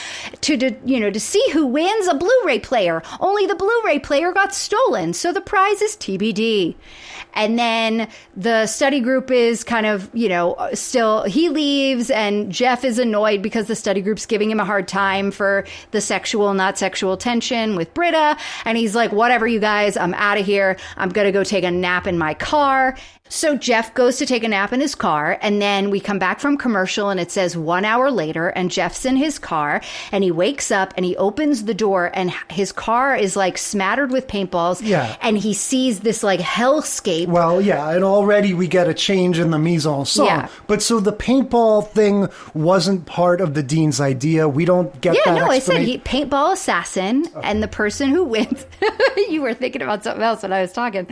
to see who wins a Blu-ray player. Only the Blu-ray player got stolen, so the prize is TBD. And then the study group is kind of, still, he leaves, and Jeff is annoyed because the study group's giving him a hard time for the sexual, not sexual tension with Britta. And he's like, whatever, you guys, I'm out of here. I'm going to go take a nap in my car. So Jeff goes to take a nap in his car, and then we come back from commercial and it says 1 hour later, and Jeff's in his car, and he wakes up and he opens the door, and his car is like smattered with paintballs. Yeah. And he sees this like hellscape. Well, yeah, and already we get a change in the mise en scène. Yeah. But so the paintball thing wasn't part of the dean's idea. We don't get that. Yeah, no, I said paintball assassin, and the person who wins. You were thinking about something else when I was talking.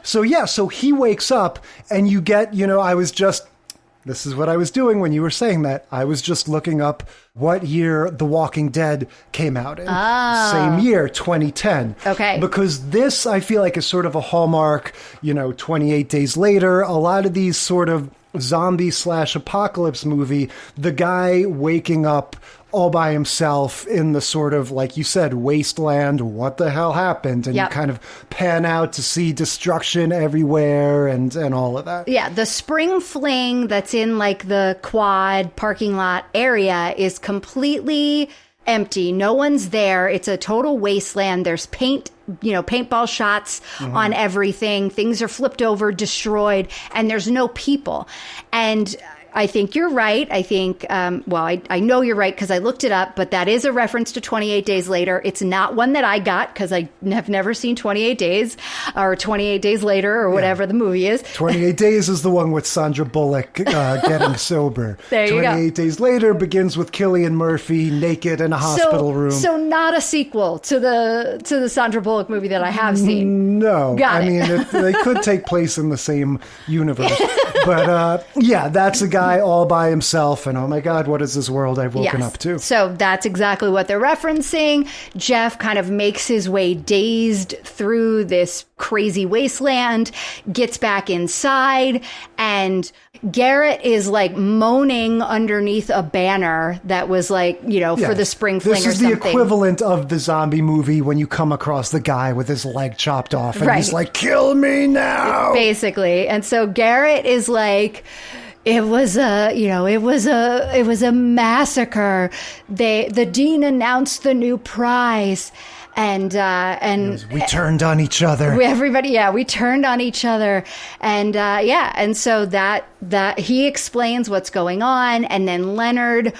So he wakes up and you get, this is what I was doing when you were saying that. I was just looking up what year The Walking Dead came out in. Same year, 2010. Okay. Because this, I feel like, is sort of a hallmark, 28 Days Later. A lot of these sort of zombie/apocalypse movie, the guy waking up all by himself in the sort of, like you said, wasteland. What the hell happened? And you kind of pan out to see destruction everywhere and all of that. Yeah, the spring fling that's in like the quad parking lot area is completely empty. No one's there. It's a total wasteland. There's paintball shots on everything. Things are flipped over, destroyed, and there's no people. And I think you're right. I think, I know you're right because I looked it up, but that is a reference to 28 Days Later. It's not one that I got because I have never seen 28 Days or 28 Days Later or whatever the movie is. 28 Days is the one with Sandra Bullock getting sober. There you go. 28 Days Later begins with Cillian Murphy naked in a hospital room. So not a sequel to the Sandra Bullock movie that I have seen. No. Got it. I mean, they could take place in the same universe. But that's a guy all by himself, and oh my God, what is this world I've woken up to? So that's exactly what they're referencing. Jeff kind of makes his way dazed through this crazy wasteland, gets back inside, and Garrett is like moaning underneath a banner that was like, for the spring fling or something. This is the equivalent of the zombie movie when you come across the guy with his leg chopped off and he's like, kill me now. Basically. And so Garrett is like, it was a massacre. The dean announced the new prize. And we turned on each other. We turned on each other. And so that he explains what's going on. And then Leonard,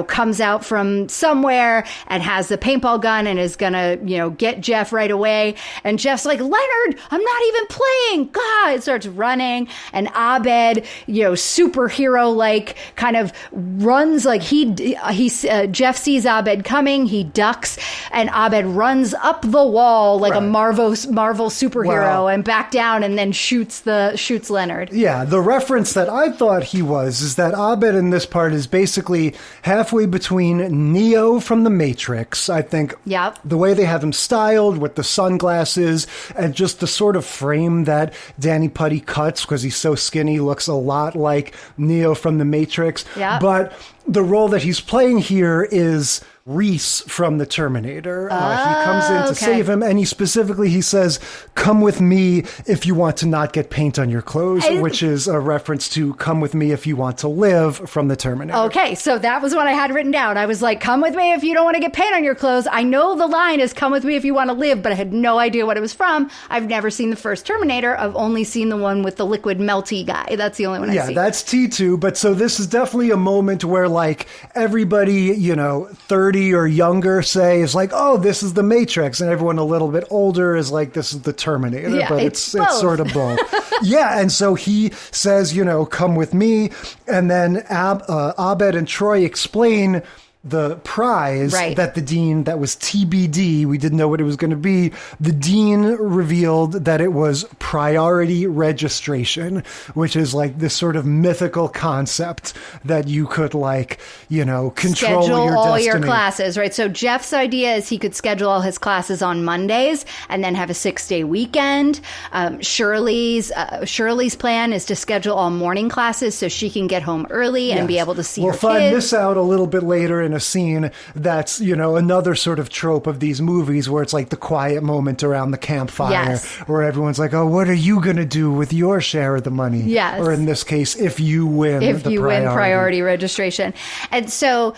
comes out from somewhere and has the paintball gun and is gonna, get Jeff right away. And Jeff's like, Leonard, I'm not even playing. God, it starts running. And Abed, superhero like kind of runs like Jeff sees Abed coming. He ducks and Abed runs up the wall like a Marvel superhero and back down and then shoots Leonard. Yeah, the reference that I thought he was is that Abed in this part is basically halfway between Neo from The Matrix, I think. Yep. The way they have him styled with the sunglasses and just the sort of frame that Danny Putty cuts because he's so skinny looks a lot like Neo from The Matrix. Yep. But the role that he's playing here is Reese from the Terminator. He comes in to save him, and he says, come with me if you want to not get paint on your clothes, which is a reference to come with me if you want to live from the Terminator. Okay, so that was what I had written down. I was like, come with me if you don't want to get paint on your clothes. I know the line is come with me if you want to live, but I had no idea what it was from. I've never seen the first Terminator. I've only seen the one with the liquid melty guy. That's the only one I've seen. Yeah, that's T2, but so this is definitely a moment where like everybody, 30 or younger say is like, oh, this is the Matrix, and everyone a little bit older is like, this is the Terminator. Yeah, but it's sort of both. Yeah, and so he says, come with me, and then Abed and Troy explain the prize that the dean, that was TBD, we didn't know what it was going to be. The dean revealed that it was priority registration, which is like this sort of mythical concept that you could control schedule your all destiny. your classes, right? So Jeff's idea is he could schedule all his classes on Mondays and then have a 6-day weekend. Shirley's plan is to schedule all morning classes so she can get home early and be able to see her kids. We'll find this out a little bit later in a scene that's, another sort of trope of these movies where it's like the quiet moment around the campfire where everyone's like, oh, what are you going to do with your share of the money? Yes. Or in this case, if you win priority registration. And so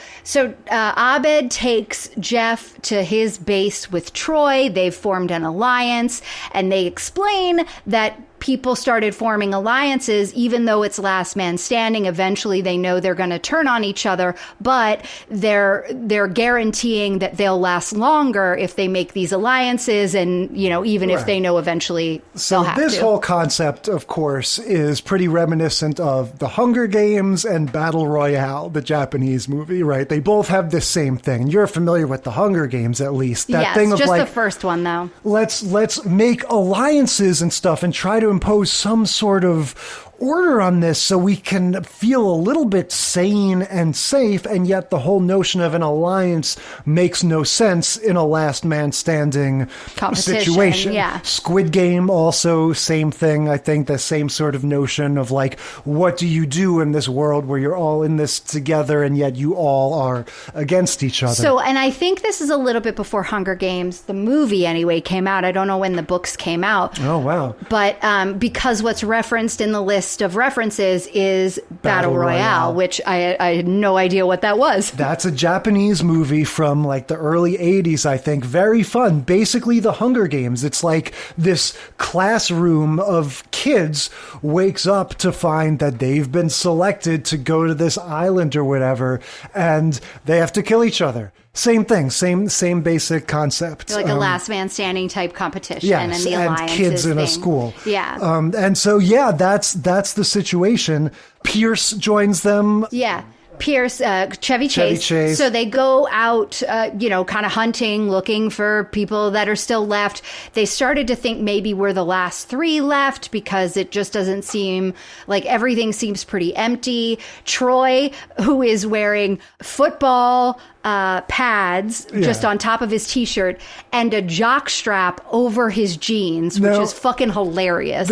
Abed takes Jeff to his base with Troy. They've formed an alliance and they explain that people started forming alliances, even though it's last man standing. Eventually they know they're going to turn on each other, but they're guaranteeing that they'll last longer if they make these alliances, and even if they know eventually they'll have to. This whole concept, of course, is pretty reminiscent of The Hunger Games and Battle Royale, the Japanese movie, right? They both have the same thing. You're familiar with The Hunger Games, at least. That thing of just like, the first one, though. Let's make alliances and stuff and try to impose some sort of order on this so we can feel a little bit sane and safe, and yet the whole notion of an alliance makes no sense in a last man standing situation. Yeah. Squid Game also, same thing. I think the same sort of notion of like, what do you do in this world where you're all in this together and yet you all are against each other? So, and I think this is a little bit before Hunger Games, the movie anyway, came out. I don't know when the books came out. Oh, wow. But because what's referenced in the list of references is Battle Royale, which I had no idea what that was. That's a Japanese movie from like the early 80s, I think. Very fun. Basically the Hunger Games. It's like this classroom of kids wakes up to find that they've been selected to go to this island or whatever, and they have to kill each other. Same thing, same basic concept. Like a last man standing type competition, yes, and the alliances kids in thing. a school. Yeah. And so, that's the situation. Pierce joins them. Yeah. Pierce, Chevy Chase. So they go out, kind of hunting, looking for people that are still left. They started to think maybe we're the last three left because it just doesn't seem like everything seems pretty empty. Troy, who is wearing football pads just on top of his t-shirt and a jock strap over his jeans, which is fucking hilarious.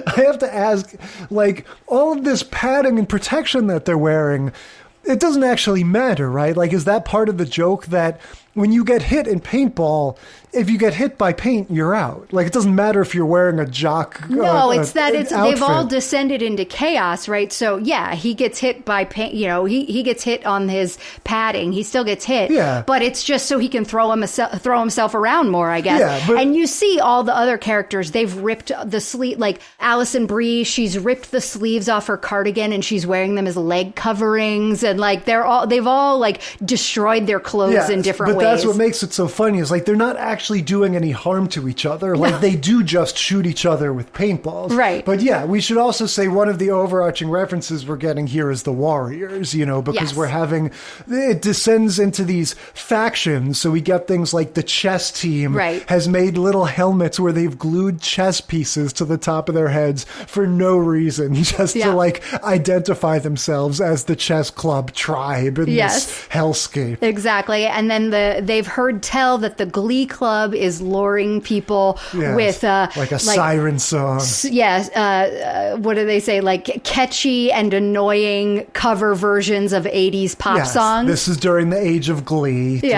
I have to ask, like, all of this padding and protection that they're wearing, it doesn't actually matter, right? Like, is that part of the joke that when you get hit in paintball, if you get hit by paint, you're out? Like, it doesn't matter if you're wearing a jock. No, it's that they've all outfit. descended into chaos, right? So yeah, he gets hit by paint. He gets hit on his padding. He still gets hit. Yeah. But it's just so he can throw himself around more, I guess. Yeah, but, and you see all the other characters. They've ripped the sleeve. Like Alison Brie, she's ripped the sleeves off her cardigan and she's wearing them as leg coverings. And like they've all like destroyed their clothes in different ways. But that's what makes it so funny is like they're not actually doing any harm to each other. Like they do just shoot each other with paintballs. Right. But yeah, we should also say one of the overarching references we're getting here is the Warriors, because we're having, it descends into these factions. So we get things like the chess team has made little helmets where they've glued chess pieces to the top of their heads for no reason, just to like identify themselves as the chess club tribe in this hellscape. Exactly. And then they've heard tell that the Glee Club is luring people with like a siren song. What do they say? Like catchy and annoying cover versions of 80s pop songs. This is during the age of Glee, the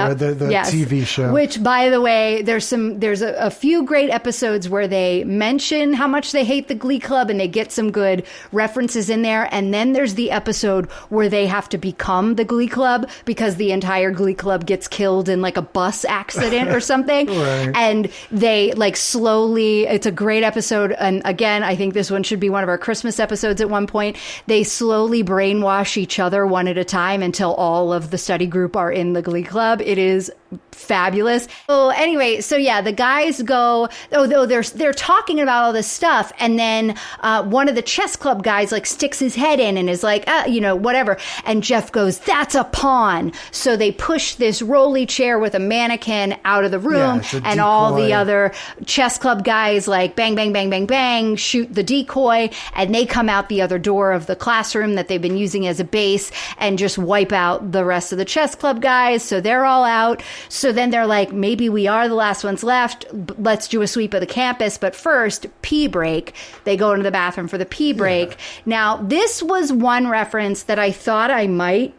TV show. Which, by the way, there's a few great episodes where they mention how much they hate the Glee Club and they get some good references in there. And then there's the episode where they have to become the Glee Club because the entire Glee Club gets killed in like a bus accident or something. Right. And they like slowly, it's a great episode. And again, I think this one should be one of our Christmas episodes at one point. They slowly brainwash each other one at a time until all of the study group are in the Glee Club. It is fabulous. Oh, anyway, so yeah, the guys go, they're talking about all this stuff. And then one of the chess club guys like sticks his head in and is like, whatever. And Jeff goes, that's a pawn. So they push this rolly chair with a mannequin out of the room, and all the other chess club guys like bang, bang, bang, bang, bang, shoot the decoy, and they come out the other door of the classroom that they've been using as a base and just wipe out the rest of the chess club guys. So they're all out. So then they're like, maybe we are the last ones left. Let's do a sweep of the campus. But first, pee break. They go into the bathroom for the pee break. Yeah. Now, this was one reference that I thought I might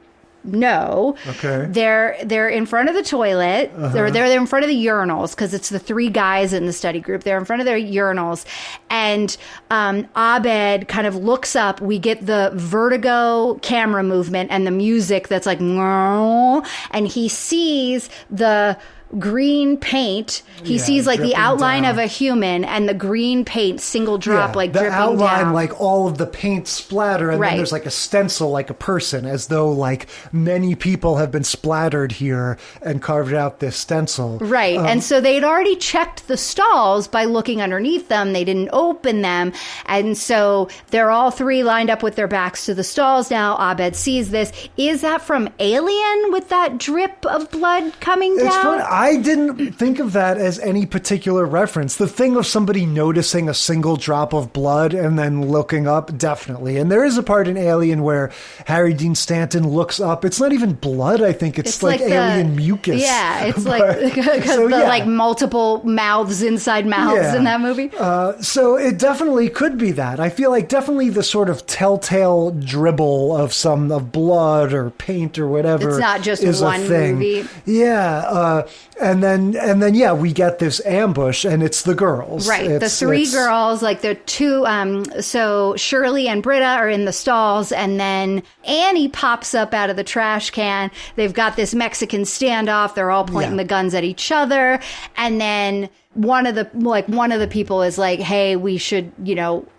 know. Okay. They're in front of the toilet. They're in front of the urinals because it's the three guys in the study group. They're in front of their urinals, and Abed kind of looks up. We get the vertigo camera movement and the music that's like, and he sees the green paint. He sees like the outline of a human, and the green paint single drop like the dripping outline, down. like all of the paint splatter, and then there's like a stencil like a person, as though like many people have been splattered here and carved out this stencil. Right. And so they'd already checked the stalls by looking underneath them. They didn't open them. And so they're all three lined up with their backs to the stalls now. Abed sees this. Is that from Alien with that drip of blood coming down? It's funny. I didn't think of that as any particular reference. The thing of somebody noticing a single drop of blood and then looking up, definitely. And there is a part in Alien where Harry Dean Stanton looks up. It's not even blood, I think. It's like alien mucus. Yeah, it's like because like multiple mouths inside mouths in that movie. So it definitely could be that. I feel like definitely the sort of telltale dribble of blood or paint or whatever. It's not just is one a thing. movie. Yeah, and then we get this ambush, and it's the girls. Right, the three girls, like the two. So Shirley and Britta are in the stalls, and then Annie pops up out of the trash can. They've got this Mexican standoff. They're all pointing the guns at each other, and then one of the people is like, hey, we should,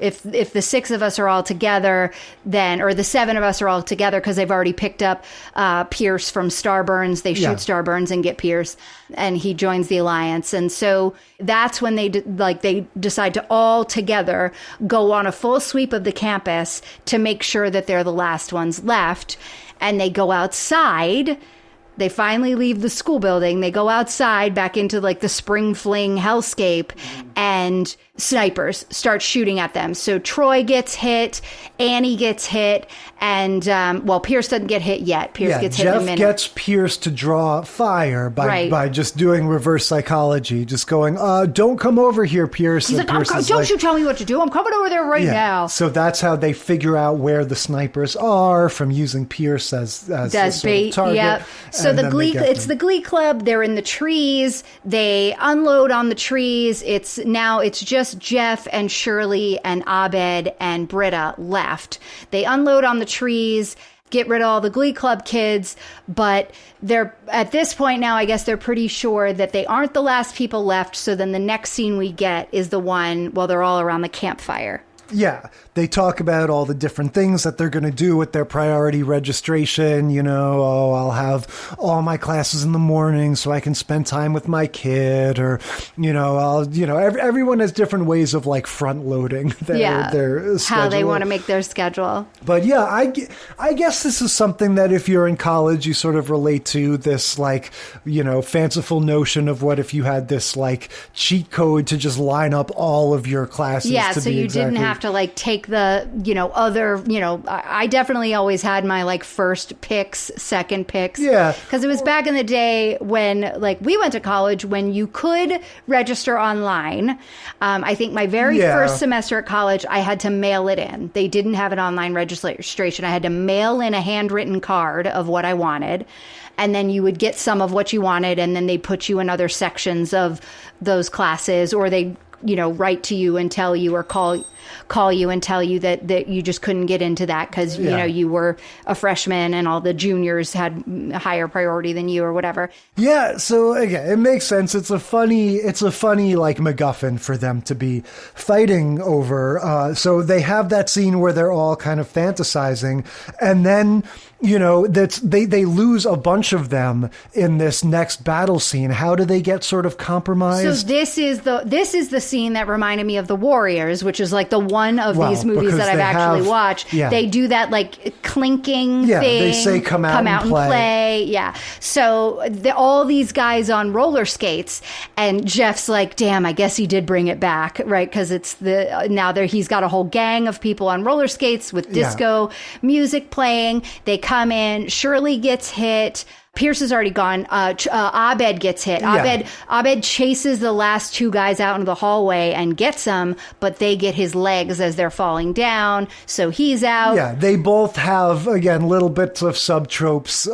if the six of us are all together, then, or the seven of us are all together, because they've already picked up Pierce from Starburns. They shoot Starburns and get Pierce, and he joins the alliance. And so that's when they decide to all together go on a full sweep of the campus to make sure that they're the last ones left. And they go outside. They finally leave the school building. They go outside back into like the spring fling hellscape, and snipers start shooting at them. So Troy gets hit, Annie gets hit, and Pierce doesn't get hit yet. Pierce gets hit in a minute. Jeff gets Pierce to draw fire by just doing reverse psychology, just going, don't come over here, Pierce. He's like, don't you tell me what to do. I'm coming over there right now. So that's how they figure out where the snipers are, from using Pierce as the bait. Sort of target. Yep. So it's the Glee Club. They're in the trees. They unload on the trees. It's just Jeff and Shirley and Abed and Britta left. They unload on the trees, get rid of all the Glee Club kids, but they're at this point now, I guess they're pretty sure that they aren't the last people left. So then the next scene we get is the one while they're all around the campfire. Yeah, they talk about all the different things that they're going to do with their priority registration. I'll have all my classes in the morning so I can spend time with my kid, or, everyone has different ways of like front loading their schedule. How they want to make their schedule. But yeah, I guess this is something that if you're in college, you sort of relate to, this like, fanciful notion of what if you had this like cheat code to just line up all of your classes. Yeah, to so be you exactly didn't have to like take the, other, I definitely always had my like first picks, second picks. Yeah. Because it was back in the day when like we went to college when you could register online. I think my very first semester at college, I had to mail it in. They didn't have an online registration. I had to mail in a handwritten card of what I wanted. And then you would get some of what you wanted, and then they put you in other sections of those classes, or they write to you and tell you, or call you and tell you that you just couldn't get into that because you were a freshman and all the juniors had higher priority than you or whatever. Yeah, so again, it makes sense. It's a funny like MacGuffin for them to be fighting over. So they have that scene where they're all kind of fantasizing, and then they lose a bunch of them in this next battle scene. How do they get sort of compromised? So this is the scene that reminded me of The Warriors, which is like the one of these movies that I've actually watched. Yeah. They do that like clinking thing. They say come out and play. Yeah. So all these guys on roller skates, and Jeff's like, damn, I guess he did bring it back, right? Because it's he's got a whole gang of people on roller skates with disco music playing. They come in, Shirley gets hit. Pierce is already gone. Abed gets hit. Abed chases the last two guys out into the hallway and gets them, but they get his legs as they're falling down, so he's out. Yeah, they both have, again, little bits of subtropes.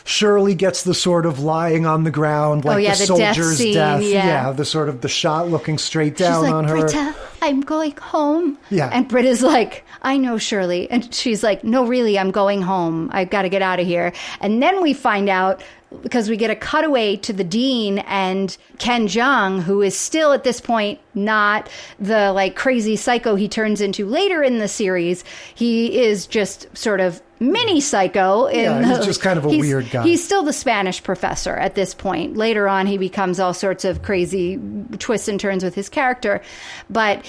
Shirley gets the sort of lying on the ground, like the soldier's death. Yeah, the sort of the shot looking straight down on her. Britta, I'm going home. Yeah. And Britta's like, I know, Shirley. And she's like, no, really, I'm going home. I've got to get out of here. And then we find out because we get a cutaway to the dean and Ken Jeong, who is still at this point not the like crazy psycho he turns into later in the series. He is just sort of mini psycho. He's just kind of a weird guy. He's still the Spanish professor at this point. Later on, he becomes all sorts of crazy twists and turns with his character. But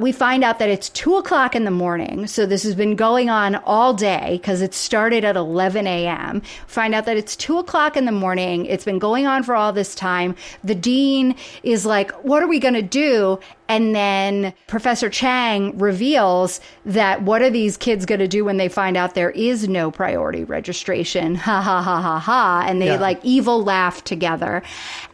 we find out that it's 2:00 in the morning. So this has been going on all day because it started at 11 a.m. Find out that it's 2:00 in the morning. It's been going on for all this time. The dean is like, what are we going to do? And then Professor Chang reveals that what are these kids going to do when they find out there is no priority registration? Ha ha ha ha ha. And they like evil laugh together.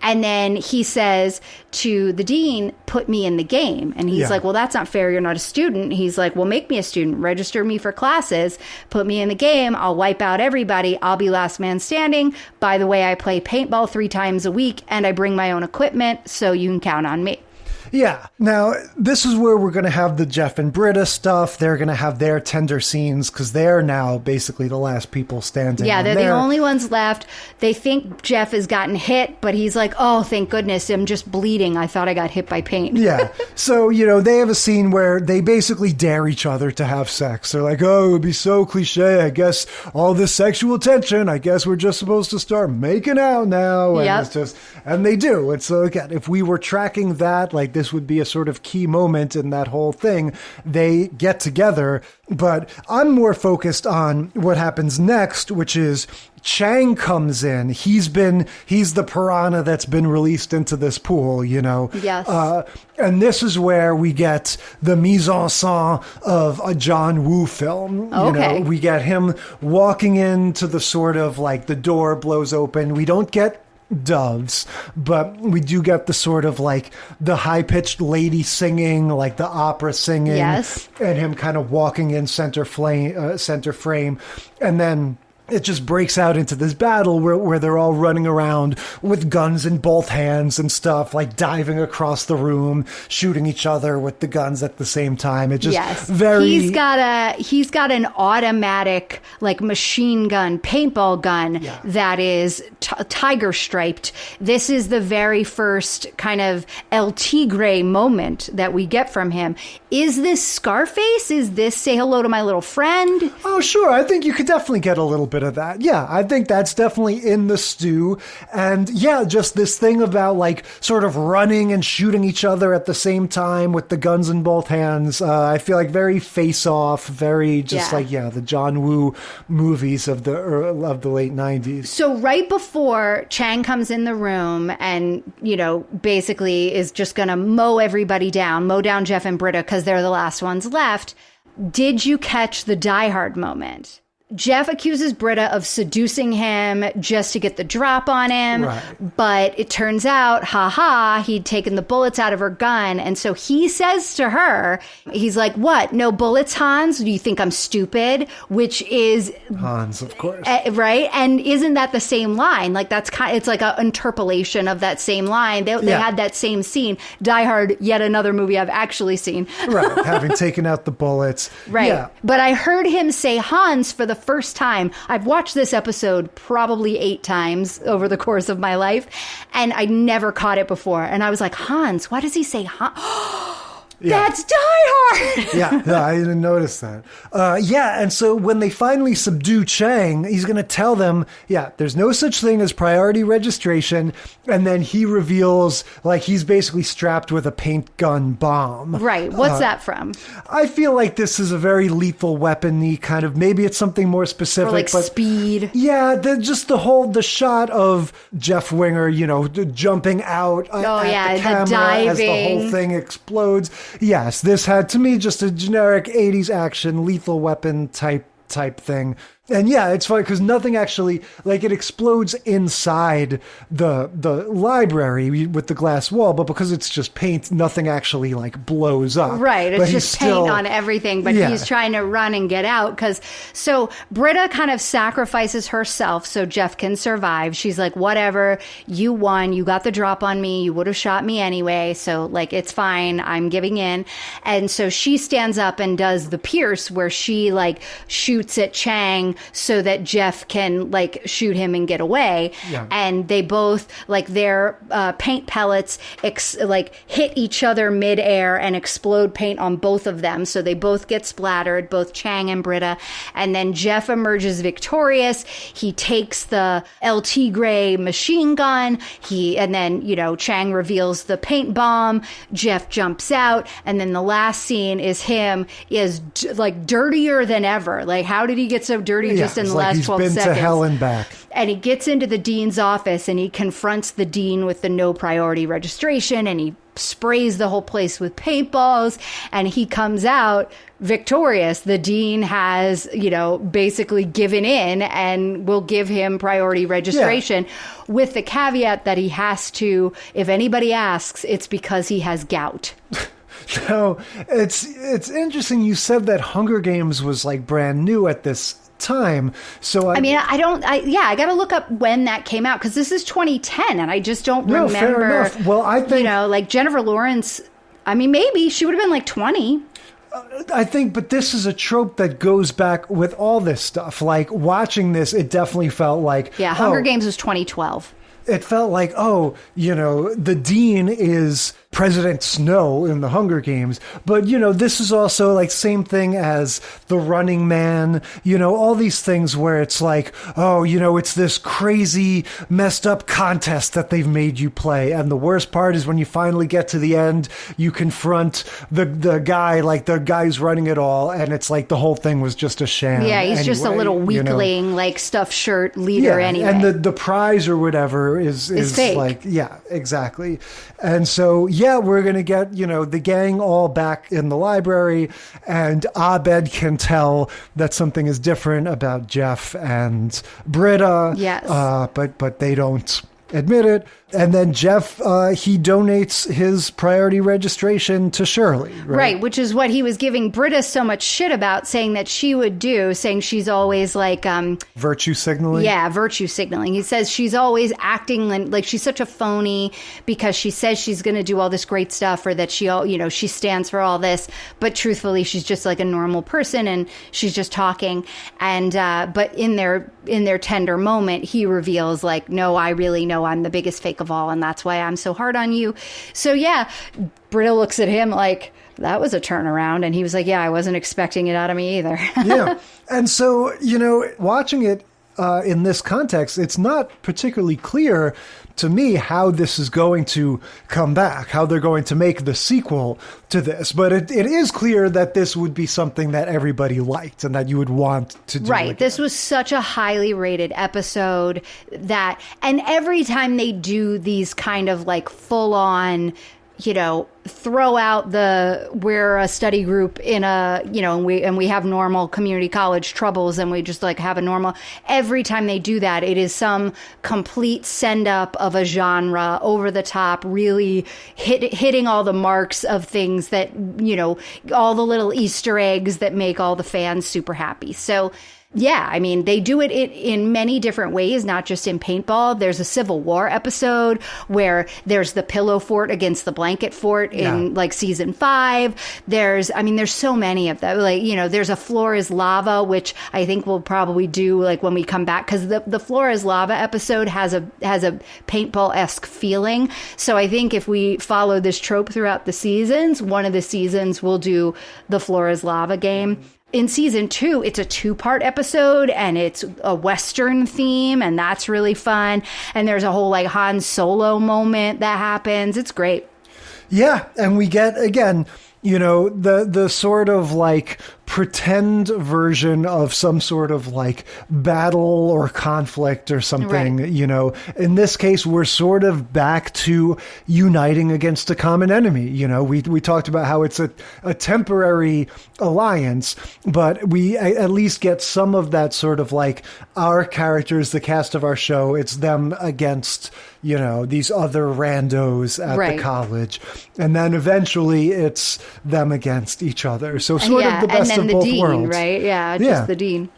And then he says to the dean, put me in the game. And he's like, well, that's not fair. You're not a student. He's like, well, make me a student. Register me for classes. Put me in the game. I'll wipe out everybody. I'll be last man standing. By the way, I play paintball 3 times a week and I bring my own equipment. So you can count on me. Yeah. Now, this is where we're going to have the Jeff and Britta stuff. They're going to have their tender scenes because they're now basically the last people standing. Yeah, they're the only ones left. They think Jeff has gotten hit, but he's like, oh, thank goodness, I'm just bleeding. I thought I got hit by paint. Yeah. So, they have a scene where they basically dare each other to have sex. They're like, oh, it would be so cliche. I guess all this sexual tension, I guess we're just supposed to start making out now. And and they do. And so, again, if we were tracking that, like this would be a sort of key moment in that whole thing. They get together, but I'm more focused on what happens next, which is Chang comes in. He's the piranha that's been released into this pool, Yes. And this is where we get the mise en scène of a John Woo film. Okay. We get him walking into the sort of like the door blows open. We don't get doves, but we do get the sort of like the high-pitched lady singing, like the opera singing, yes, and him kind of walking in center frame, and then it just breaks out into this battle where they're all running around with guns in both hands and stuff, like diving across the room, shooting each other with the guns at the same time. It just very... He's got an automatic, like, machine gun, paintball gun that is tiger striped. This is the very first kind of El Tigre moment that we get from him. Is this Scarface? Is this Say Hello to My Little Friend? Oh, sure. I think you could definitely get a little bit of that. Yeah, I think that's definitely in the stew. And yeah, just this thing about like sort of running and shooting each other at the same time with the guns in both hands. I feel like very Face Off, very just the John Woo movies of the late 90s. So right before Chang comes in the room and, basically is just going to mow down Jeff and Britta because they're the last ones left. Did you catch the Die Hard moment? Jeff accuses Britta of seducing him just to get the drop on him. Right. But it turns out, he'd taken the bullets out of her gun. And so he says to her, he's like, what? No bullets, Hans? Do you think I'm stupid? Which is... Hans, of course. Right? And isn't that the same line? Like, it's like an interpolation of that same line. They had that same scene. Die Hard, yet another movie I've actually seen. Right. Having taken out the bullets. Right. Yeah. But I heard him say Hans for the first time. I've watched this episode probably 8 times over the course of my life, and I never caught it before. And I was like, Hans, why does he say Hans? That's Die Hard! yeah, I didn't notice that. And so when they finally subdue Chang, he's going to tell them, there's no such thing as priority registration. And then he reveals, like, he's basically strapped with a paint gun bomb. Right. What's that from? I feel like this is a very lethal weapon-y kind of, maybe it's something more specific. Or like but Speed. Yeah, the shot of Jeff Winger, jumping out at the camera diving. As the whole thing explodes. Yes, this had, to me, just a generic 80s action, lethal weapon type thing. And yeah, it's funny because nothing actually, like, it explodes inside the library with the glass wall, but because it's just paint, nothing actually, like, blows up. Right, it's just paint on everything, but he's trying to run and get out. So Britta kind of sacrifices herself so Jeff can survive. She's like, whatever, you won, you got the drop on me, you would have shot me anyway, so, like, it's fine, I'm giving in. And so she stands up and does the pierce where she, like, shoots at Chang so that Jeff can like shoot him and get away. Yeah. And they both like their paint pellets hit each other midair and explode paint on both of them. So they both get splattered, both Chang and Britta. And then Jeff emerges victorious. He takes the LT Gray machine gun. And then, Chang reveals the paint bomb. Jeff jumps out. And then the last scene is him like dirtier than ever. Like, how did he get so dirty just in the last 12 seconds? He's been to hell and back. And he gets into the dean's office and he confronts the dean with the no priority registration, and he sprays the whole place with paintballs, and he comes out victorious. The dean has, basically given in and will give him priority registration with the caveat that he has to, if anybody asks, it's because he has gout. No, it's interesting. You said that Hunger Games was like brand new at this time. So I got to look up when that came out, because this is 2010 and I just don't remember. Fair enough. Well, I think, like Jennifer Lawrence, maybe she would have been like 20. I think, but this is a trope that goes back with all this stuff. Like watching this, it definitely felt like, Hunger Games was 2012. It felt like, the dean is President Snow in the Hunger Games. But, this is also like same thing as The Running Man, all these things where it's like, it's this crazy messed up contest that they've made you play. And the worst part is when you finally get to the end, you confront the guy, like the guy's running it all. And it's like the whole thing was just a sham. Yeah, he's just a little weakling, like stuffed shirt leader anyway. And the prize or whatever is fake. Like, exactly. And so, we're going to get, the gang all back in the library, and Abed can tell that something is different about Jeff and Britta. Yes. But they don't admit it. And then Jeff, he donates his priority registration to Shirley. Right, which is what he was giving Britta so much shit about, saying that she would do, saying she's always like... virtue signaling? Yeah, virtue signaling. He says she's always acting like she's such a phony because she says she's going to do all this great stuff, or that she stands for all this, but truthfully she's just like a normal person and she's just talking. And but in their tender moment, he reveals like, no, I really know I'm the biggest fake of all, and that's why I'm so hard on you. So Britta looks at him like, that was a turnaround, and he was like, I wasn't expecting it out of me either. Yeah. And so, watching it in this context, it's not particularly clear to me how this is going to come back, how they're going to make the sequel to this. But it is clear that this would be something that everybody liked and that you would want to do. Right. Again. This was such a highly rated episode and every time they do these kind of like full on, throw out we're a study group in a, and we have normal community college troubles and we just like have a normal, every time they do that, it is some complete send up of a genre, over the top, really hitting all the marks of things that, all the little Easter eggs that make all the fans super happy. So they do it in many different ways, not just in paintball. There's a Civil War episode where there's the pillow fort against the blanket fort in like season 5. There's so many of them. Like, there's a Floor is Lava, which I think we'll probably do like when we come back, because the Floor is Lava episode has a paintball-esque feeling. So I think if we follow this trope throughout the seasons, one of the seasons we'll do the Floor is Lava game. In season 2, it's a 2-part episode and it's a Western theme, and that's really fun. And there's a whole like Han Solo moment that happens. It's great. Yeah. And we get, again, the sort of like pretend version of some sort of like battle or conflict or something, right. In this case, we're sort of back to uniting against a common enemy. We talked about how it's a temporary alliance, but we at least get some of that sort of like our characters, the cast of our show, it's them against, these other randos at the college. And then eventually it's them against each other. So sort of the best of both dean, worlds. Right? Yeah, just the dean.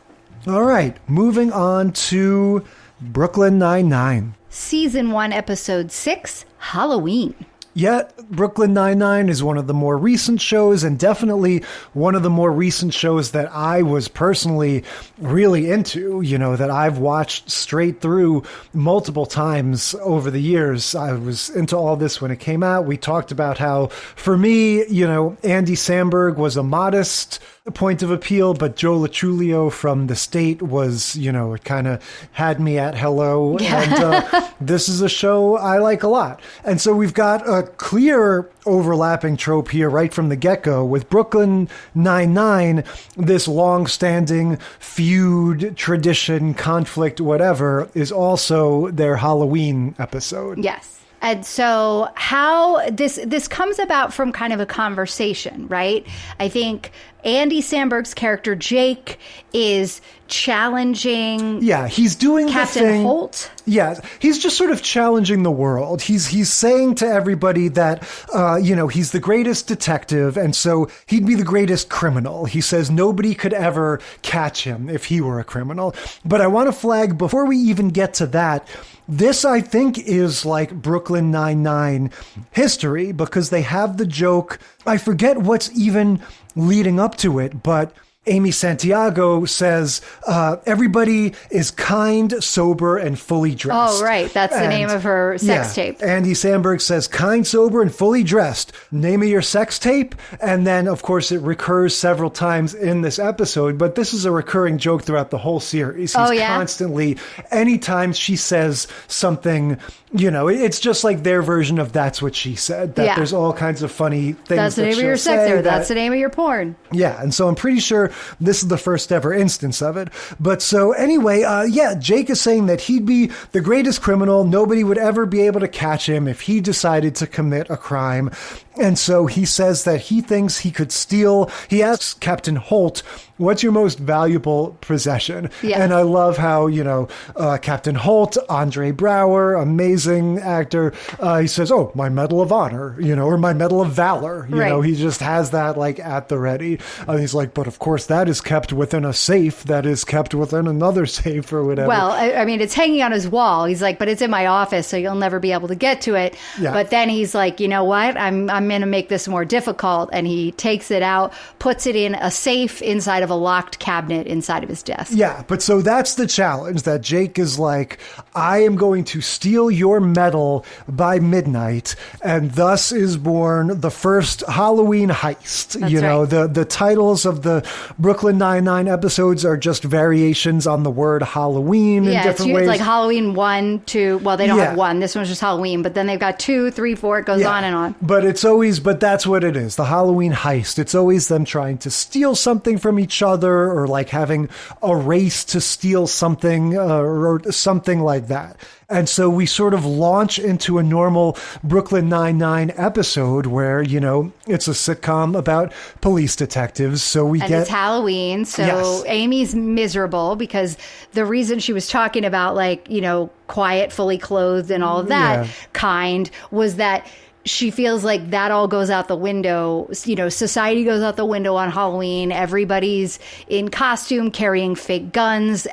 All right. Moving on to Brooklyn Nine-Nine. Season 1, episode 6, Halloween. Yet, Brooklyn Nine-Nine is one of the more recent shows, and definitely one of the more recent shows that I was personally really into, that I've watched straight through multiple times over the years. I was into all this when it came out. We talked about how, for me, Andy Samberg was a modest point of appeal, but Joe Latulio from The State was, it kind of had me at hello. Yeah. And this is a show I like a lot. And so we've got a clear overlapping trope here right from the get-go with Brooklyn Nine-Nine, this long-standing feud, tradition, conflict, whatever, is also their Halloween episode. Yes. And so how this comes about from kind of a conversation, right? I think Andy Samberg's character Jake is challenging. Yeah, he's doing Captain the thing. Holt. Yeah, he's just sort of challenging the world. He's saying to everybody that he's the greatest detective, and so he'd be the greatest criminal. He says nobody could ever catch him if he were a criminal. But I want to flag before we even get to that. This, I think, is like Brooklyn Nine-Nine history because they have the joke. I forget what's even leading up to it, but Amy Santiago says, everybody is kind, sober, and fully dressed. Oh, right. That's the name of her sex tape. Andy Samberg says, kind, sober, and fully dressed. Name of your sex tape. And then, of course, it recurs several times in this episode, but this is a recurring joke throughout the whole series. He's constantly, anytime she says something, it's just like their version of That's What She Said. That there's all kinds of funny things. That's the name of your sex tape. That's the name of your porn. Yeah. And so I'm pretty sure this is the first ever instance of it. But so anyway, Jake is saying that he'd be the greatest criminal. Nobody would ever be able to catch him if he decided to commit a crime. And so he says that he thinks he could steal. He asks Captain Holt, what's your most valuable possession? Yeah. And I love how, Captain Holt, Andre Brower, amazing actor, he says, oh, my Medal of Honor, or my Medal of Valor. He just has that like at the ready. He's like, but of course that is kept within a safe that is kept within another safe or whatever. Well, I mean, it's hanging on his wall. He's like, but it's in my office, so you'll never be able to get to it. Yeah. But then he's like, you know what? I'm going to make this more difficult. And he takes it out, puts it in a safe inside of a locked cabinet inside of his desk. Yeah, but so that's the challenge that Jake is like, I am going to steal your medal by midnight. And thus is born the first Halloween heist. That's right. The titles of the Brooklyn Nine-Nine episodes are just variations on the word Halloween in different ways. It's like Halloween 1, 2. Well, they don't have 1. This one's just Halloween. But then they've got 2, 3, 4. It goes on and on. But that's what it is. The Halloween heist. It's always them trying to steal something from each other or like having a race to steal something or something like that. And so we sort of launch into a normal Brooklyn Nine-Nine episode where, it's a sitcom about police detectives. So it's Halloween. So Amy's miserable because the reason she was talking about quiet, fully clothed and all of that kind was that she feels like that all goes out the window. Society goes out the window on Halloween. Everybody's in costume, carrying fake guns,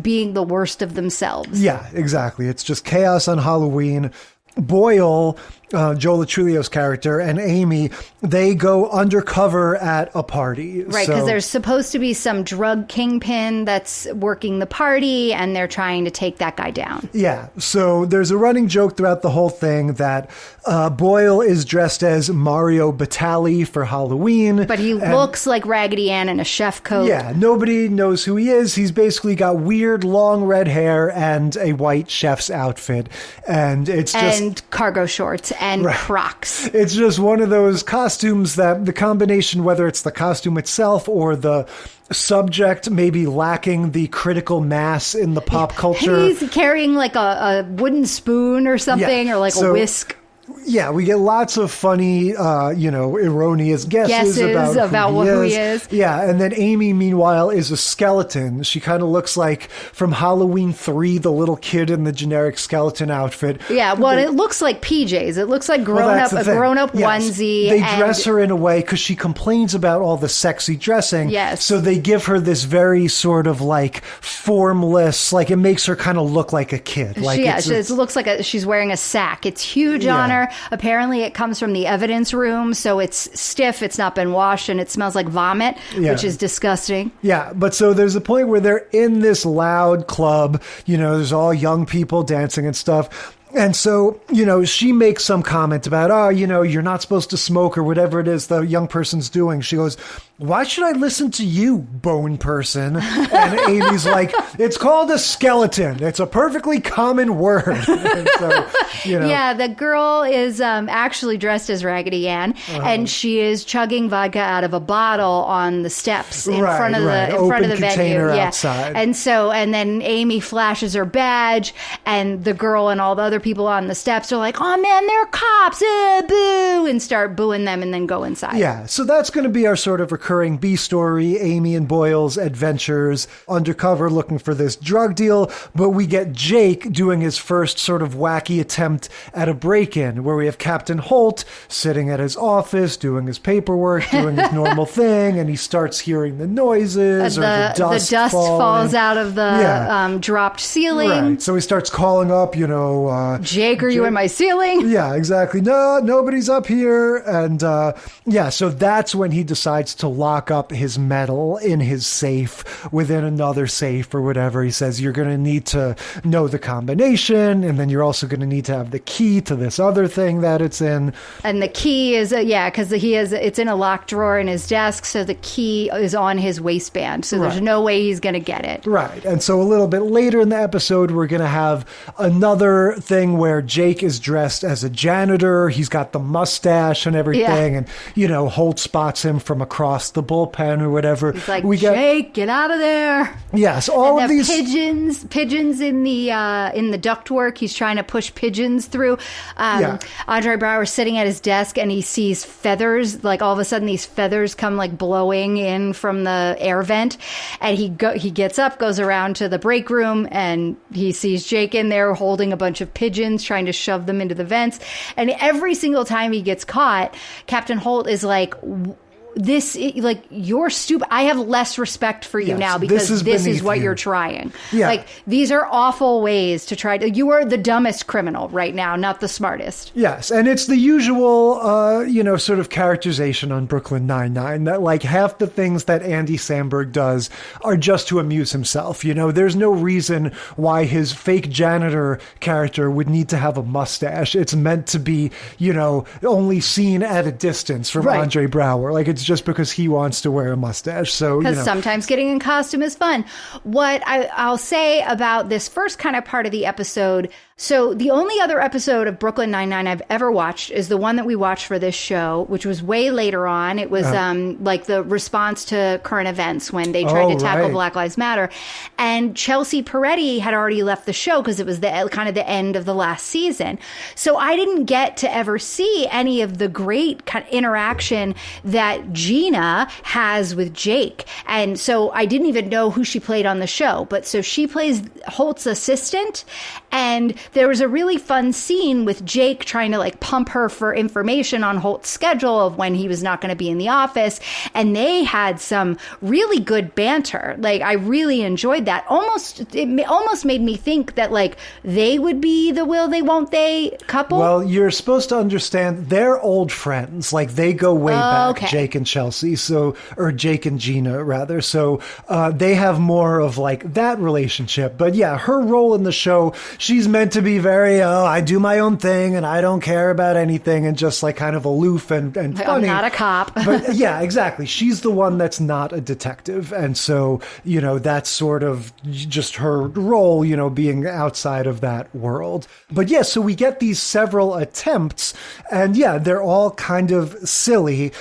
being the worst of themselves. Yeah, exactly. It's just chaos on Halloween. Boyle, Joe Latulio's character, and Amy, they go undercover at a party. Right, because there's supposed to be some drug kingpin that's working the party, and they're trying to take that guy down. Yeah, so there's a running joke throughout the whole thing that Boyle is dressed as Mario Batali for Halloween. But he looks like Raggedy Ann in a chef coat. Yeah, nobody knows who he is. He's basically got weird long red hair and a white chef's outfit. And it's just... And cargo shorts and Crocs. It's just one of those costumes that the combination, whether it's the costume itself or the subject maybe lacking the critical mass in the pop culture. He's carrying like a wooden spoon or something or like a whisk. Yeah, we get lots of funny, erroneous guesses about who he is. Yeah, and then Amy, meanwhile, is a skeleton. She kind of looks like from Halloween 3, the little kid in the generic skeleton outfit. Yeah, well, it looks like PJs. It looks like a grown-up onesie. They dress her in a way because she complains about all the sexy dressing. Yes. So they give her this very sort of like formless, like it makes her kind of look like a kid. It looks like she's wearing a sack. It's huge on her. Apparently it comes from the evidence room, so it's stiff, it's not been washed, and it smells like vomit, which is disgusting. Yeah, but so there's a point where they're in this loud club, there's all young people dancing and stuff. And so, she makes some comment about, you're not supposed to smoke or whatever it is the young person's doing. She goes, why should I listen to you, bone person? And Amy's like, it's called a skeleton. It's a perfectly common word. And so, Yeah, the girl is actually dressed as Raggedy Ann, and she is chugging vodka out of a bottle on the steps in front of the venue. Outside. And then Amy flashes her badge, and the girl and all the other people on the steps are like, oh man, they're cops, boo, and start booing them and then go inside. Yeah, so that's going to be our sort of recurring B story, Amy and Boyle's adventures undercover looking for this drug deal, but we get Jake doing his first sort of wacky attempt at a break-in where we have Captain Holt sitting at his office doing his paperwork, doing his normal thing, and he starts hearing the noises or the dust falls out of the dropped ceiling. Right, so he starts calling up, Jake, are you in my ceiling? Yeah, exactly. No, nobody's up here. And so that's when he decides to lock up his metal in his safe within another safe or whatever. He says, you're going to need to know the combination, and then you're also going to need to have the key to this other thing that it's in. And the key is, because it's in a locked drawer in his desk, so the key is on his waistband. So there's no way he's going to get it. Right. And so a little bit later in the episode, we're going to have another thing where Jake is dressed as a janitor. He's got the mustache and everything. And, Holt spots him from across the bullpen or whatever. He's like, Jake, get out of there. Yes, all and of these pigeons in the ductwork. He's trying to push pigeons through. Andre Brower sitting at his desk, and he sees feathers. Like all of a sudden, these feathers come like blowing in from the air vent, and he gets up, goes around to the break room, and he sees Jake in there holding a bunch of pigeons, trying to shove them into the vents. And every single time he gets caught, Captain Holt is like, you're stupid. I have less respect for you now because this is what you're trying. Yeah. Like, these are awful ways to try to, you are the dumbest criminal right now, not the smartest. Yes. And it's the usual, sort of characterization on Brooklyn Nine-Nine that like half the things that Andy Samberg does are just to amuse himself. There's no reason why his fake janitor character would need to have a mustache. It's meant to be, only seen at a distance from Andre Brower. Like, it's just because he wants to wear a mustache. So, because sometimes getting in costume is fun. What I'll say about this first kind of part of the episode, so the only other episode of Brooklyn Nine-Nine I've ever watched is the one that we watched for this show, which was way later on. It was like the response to current events when they tried to tackle Black Lives Matter. And Chelsea Peretti had already left the show because it was the kind of the end of the last season. So I didn't get to ever see any of the great kind of interaction that Gina has with Jake. And so I didn't even know who she played on the show. But so she plays Holt's assistant. And there was a really fun scene with Jake trying to like pump her for information on Holt's schedule of when he was not going to be in the office. And they had some really good banter. Like, I really enjoyed that. It almost made me think that like they would be the will they won't they couple. Well, you're supposed to understand they're old friends. Like, they go way back, okay. Jake and Chelsea. Or Jake and Gina rather. So they have more of like that relationship. But yeah, her role in the show, she's meant to be very, I do my own thing and I don't care about anything, and just like kind of aloof and funny. I'm not a cop. But yeah, exactly. She's the one that's not a detective. And so, that's sort of just her role, being outside of that world. But yeah, so we get these several attempts, and yeah, they're all kind of silly.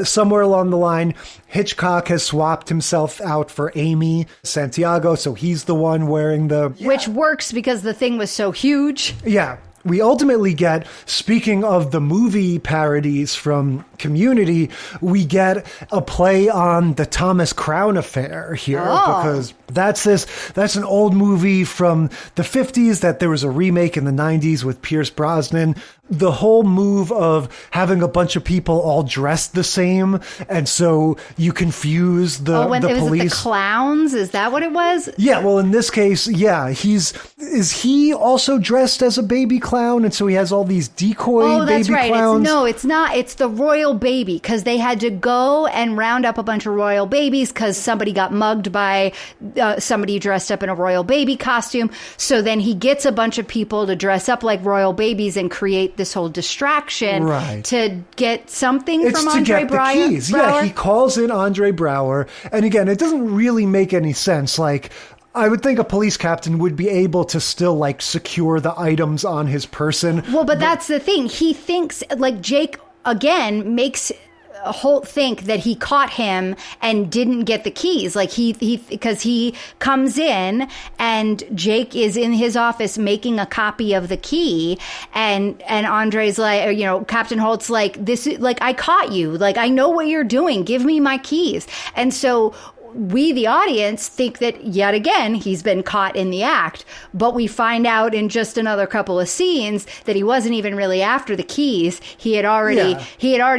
Somewhere along the line, Hitchcock has swapped himself out for Amy Santiago, so he's the one wearing which works because the thing was so huge. Yeah. We ultimately get, speaking of the movie parodies from Community, we get a play on the Thomas Crown affair here, because that's an old movie from the 50s that there was a remake in the 90s with Pierce Brosnan. the whole move of having a bunch of people all dressed the same, and so you confuse the when police. Was it the clowns? Is that what it was? Yeah, well, in this case, yeah, is he also dressed as a baby clown, and so he has all these decoy that's baby right. clowns? No, it's not. It's the royal baby, because they had to go and round up a bunch of royal babies because somebody got mugged by somebody dressed up in a royal baby costume. So then he gets a bunch of people to dress up like royal babies and create this whole distraction to get something from Andre Brower. The keys. Yeah, he calls in Andre Brower, and again, it doesn't really make any sense. Like, I would think a police captain would be able to still like secure the items on his person. Well, but that's the thing. He thinks like Jake again makes Holt think that he caught him and didn't get the keys. Like because he comes in and Jake is in his office making a copy of the key, and Andre's like, Captain Holt's like, this is like, I caught you. Like, I know what you're doing. Give me my keys. And so we, the audience, think that yet again he's been caught in the act, but we find out in just another couple of scenes that he wasn't even really after the keys. He had already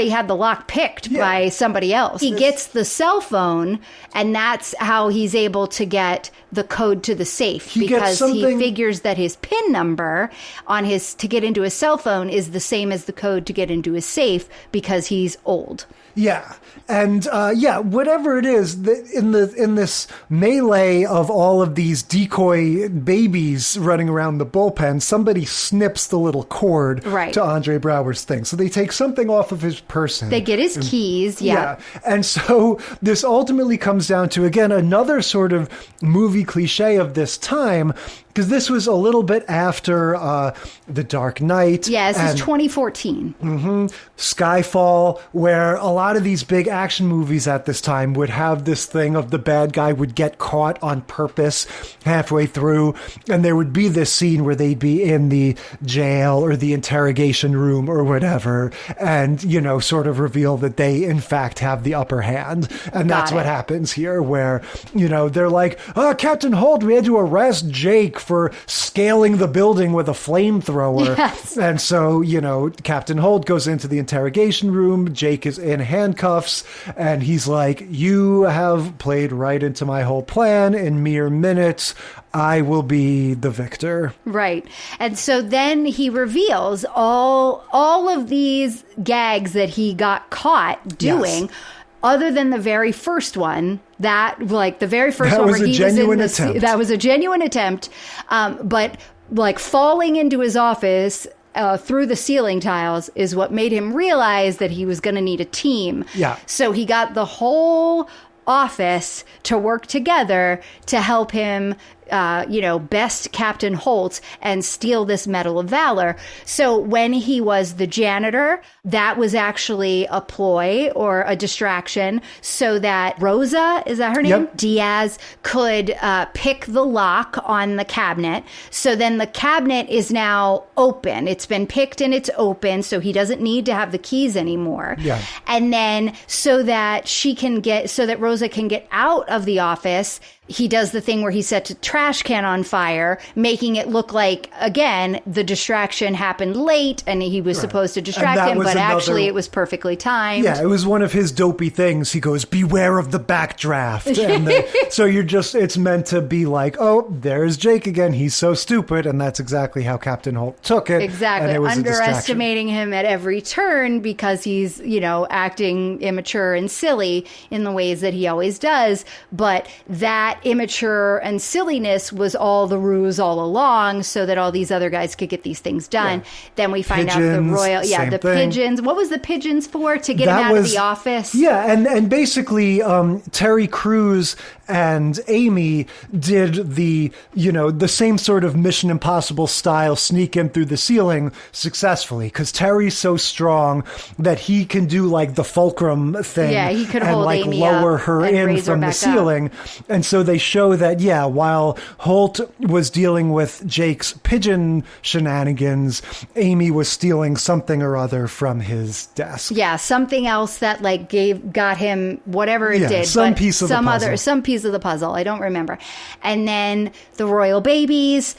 had the lock picked by somebody else. He gets the cell phone, and that's how he's able to get the code to the safe, because he figures that his PIN number on to get into his cell phone is the same as the code to get into his safe, because he's old. Yeah. And whatever it is, in this melee of all of these decoy babies running around the bullpen, somebody snips the little cord to Andre Brower's thing. So they take something off of his person. They get his keys, yeah. And so this ultimately comes down to, again, another sort of movie cliche of this time, because this was a little bit after The Dark Knight. Yeah, this is 2014. Skyfall, where a lot of these big action movies at this time would have this thing of the bad guy would get caught on purpose halfway through, and there would be this scene where they'd be in the jail or the interrogation room or whatever, and, sort of reveal that they, in fact, have the upper hand. And that's what happens here, where, they're like, Captain Holt, we had to arrest Jake for scaling the building with a flamethrower. Yes. And so, Captain Holt goes into the interrogation room. Jake is in handcuffs, and he's like, you have played right into my whole plan. In mere minutes, I will be the victor. Right. And so then he reveals all of these gags that he got caught doing. Yes. Other than the very first one, that was a genuine attempt. But like falling into his office through the ceiling tiles is what made him realize that he was going to need a team. Yeah. So he got the whole office to work together to help him best Captain Holt and steal this Medal of Valor. So when he was the janitor, that was actually a ploy or a distraction so that Rosa, is that her name? Yep. Diaz could pick the lock on the cabinet. So then the cabinet is now open. It's been picked and it's open, so he doesn't need to have the keys anymore. Yeah. And then so that Rosa can get out of the office, he does the thing where he sets a trash can on fire, making it look like, again, the distraction happened late and he was supposed to distract him, but actually it was perfectly timed. Yeah, it was one of his dopey things. He goes, beware of the backdraft. And so it's meant to be like, oh, there's Jake again. He's so stupid. And that's exactly how Captain Holt took it. Exactly. And it was underestimating him at every turn because he's, acting immature and silly in the ways that he always does. But that immature and silliness was all the ruse all along so that all these other guys could get these things done. Yeah. Then we find out the pigeons. What was the pigeons for? To get him out of the office? Yeah, and basically Terry Crews and Amy did the same sort of Mission Impossible style sneak in through the ceiling successfully, because Terry's so strong that he can do like the fulcrum thing. Yeah, he could and hold like Amy lower up her and in raise her from the back ceiling. up. And so they show that, yeah, while Holt was dealing with Jake's pigeon shenanigans, Amy was stealing something or other from his desk. Yeah, something else that like got him whatever it did. Some piece of the puzzle. Some piece of the puzzle. I don't remember. And then the royal babies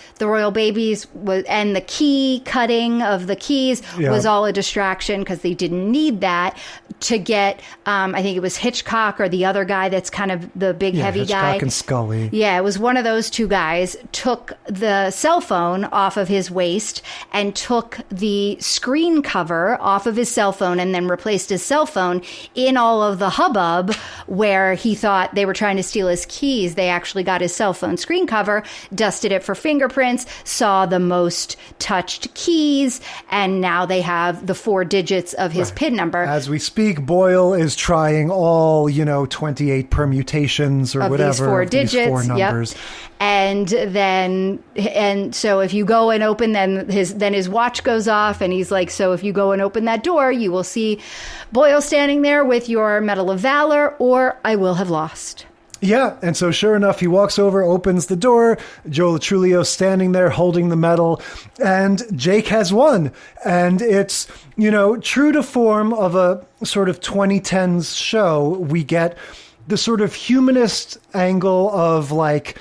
was, and the key cutting of the keys was all a distraction because they didn't need that to get, I think it was Hitchcock or the other guy that's kind of the big heavy Hitchcock guy. And Scully. Yeah, it was one of those two guys took the cell phone off of his waist and took the screen cover off of his cell phone and then replaced his cell phone in all of the hubbub where he thought they were trying to steal his keys. They actually got his cell phone screen cover, dusted it for fingerprints, saw the most touched keys, and now they have the 4 digits of his PIN number. As we speak, Boyle is trying all, 28 permutations or of whatever. These 4 digits. These 4 numbers. Yep. And so if you go and open, then his watch goes off, and he's like, so if you go and open that door, you will see Boyle standing there with your Medal of Valor, or I will have lost. Yeah, and so sure enough, he walks over, opens the door, Joe Lo Truglio's standing there holding the medal, and Jake has won. And it's, true to form of a sort of 2010s show, we get the sort of humanist angle of like,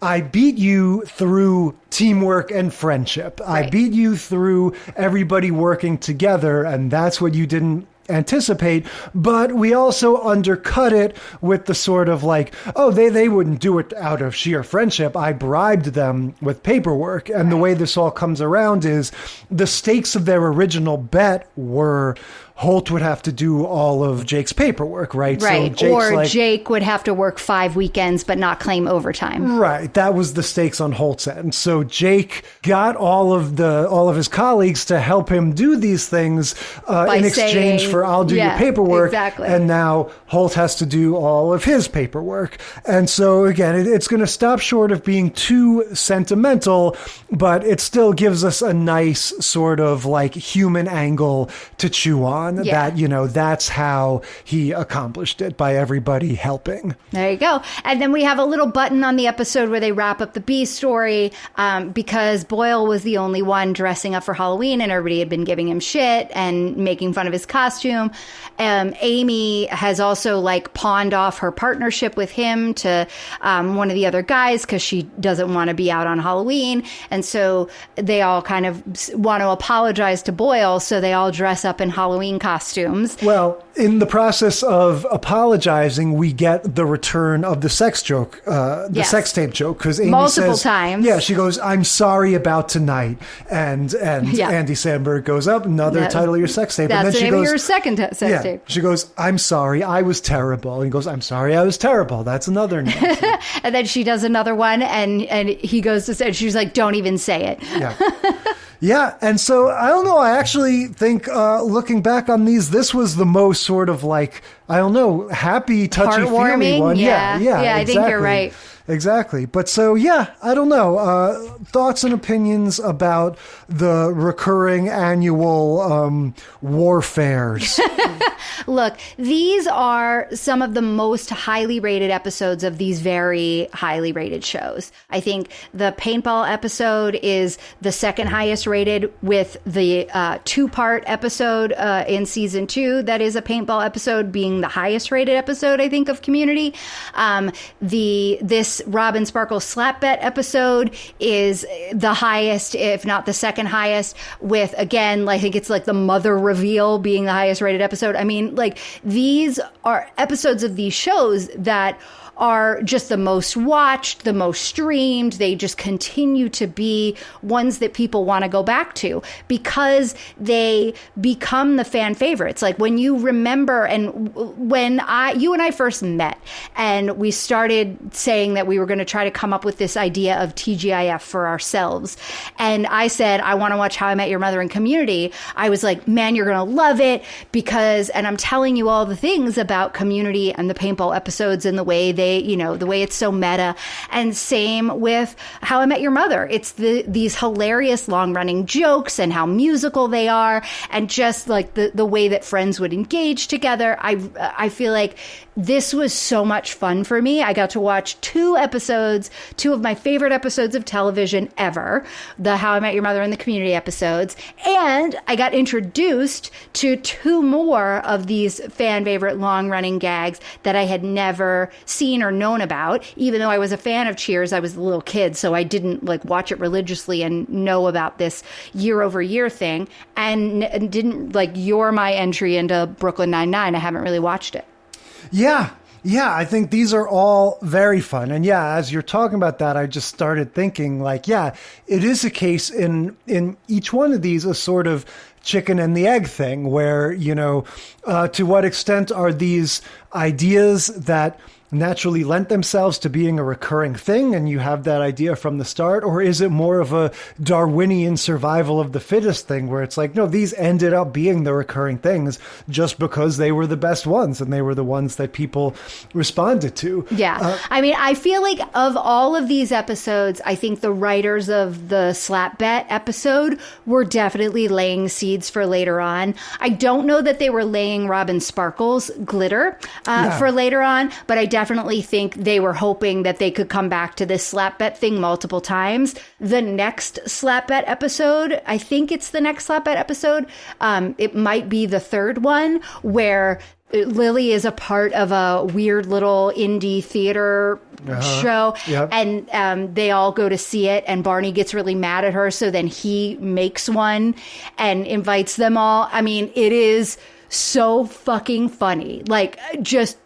I beat you through teamwork and friendship. Right. I beat you through everybody working together, and that's what you didn't anticipate. But we also undercut it with the sort of like, oh, they wouldn't do it out of sheer friendship. I bribed them with paperwork. And the way this all comes around is the stakes of their original bet were Holt would have to do all of Jake's paperwork, right? Right. So or Jake would have to work 5 weekends but not claim overtime. Right. That was the stakes on Holt's end. So Jake got all of his colleagues to help him do these things in exchange for I'll do your paperwork. Exactly. And now Holt has to do all of his paperwork. And so again, it's going to stop short of being too sentimental, but it still gives us a nice sort of like human angle to chew on. Yeah. That, that's how he accomplished it, by everybody helping. There you go. And then we have a little button on the episode where they wrap up the B story because Boyle was the only one dressing up for Halloween and everybody had been giving him shit and making fun of his costume. Amy has also like pawned off her partnership with him to one of the other guys because she doesn't want to be out on Halloween. And so they all kind of want to apologize to Boyle. So they all dress up in Halloween costumes. Well, in the process of apologizing, we get the return of the sex joke, sex tape joke, because Amy multiple says, times. Yeah, she goes, "I'm sorry about tonight," and Andy Samberg goes up, another title of your sex tape, That's and then the she name goes, of your second sex tape. She goes, "I'm sorry, I was terrible," and he goes, "I'm sorry, I was terrible." That's another name. And then she does another one, and he goes to say, and she's like, "Don't even say it." Yeah. Yeah, and so I don't know. I actually think looking back on these, this was the most sort of like, I don't know, happy, touchy-feely one. Yeah, exactly. I think you're right. Exactly. But so, yeah, I don't know. Thoughts and opinions about the recurring annual warfares. Look, these are some of the most highly rated episodes of these very highly rated shows. I think the paintball episode is the second highest rated, with the 2-part episode in season 2 that is a paintball episode being the highest rated episode, I think, of Community. This Robin Sparkle slap bet episode is the highest, if not the second highest, with, again, I think it's like the mother reveal being the highest rated episode. I mean, like, these are episodes of these shows that are just the most watched, the most streamed. They just continue to be ones that people want to go back to because they become the fan favorites. Like when you remember, and when you and I first met and we started saying that we were going to try to come up with this idea of TGIF for ourselves. And I said, I want to watch How I Met Your Mother and Community. I was like, man, you're going to love it because, and I'm telling you all the things about Community and the paintball episodes and the way the way it's so meta. And same with How I Met Your Mother. It's these hilarious long running jokes and how musical they are, and just like the way that friends would engage together. I feel like this was so much fun for me. I got to watch 2 episodes, two of my favorite episodes of television ever, the How I Met Your Mother and the Community episodes. And I got introduced to two more of these fan favorite long-running gags that I had never seen or known about. Even though I was a fan of Cheers, I was a little kid, so I didn't like watch it religiously and know about this year-over-year thing. And didn't like You're my entry into Brooklyn Nine-Nine. I haven't really watched it. Yeah, I think these are all very fun. And yeah, as you're talking about that, I just started thinking like, yeah, it is a case in each one of these, a sort of chicken and the egg thing where, to what extent are these ideas that naturally lent themselves to being a recurring thing and you have that idea from the start? Or is it more of a Darwinian survival of the fittest thing where it's like, no, these ended up being the recurring things just because they were the best ones and they were the ones that people responded to? Yeah. I mean, I feel like of all of these episodes, I think the writers of the slap bet episode were definitely laying seeds for later on. I don't know that they were laying Robin Sparkle's glitter for later on, but I definitely think they were hoping that they could come back to this slap bet thing multiple times. The next slap bet episode, I think it's the next slap bet episode. It might be the third one where Lily is a part of a weird little indie theater show, and they all go to see it, and Barney gets really mad at her, so then he makes one and invites them all. I mean, it is so fucking funny. Like just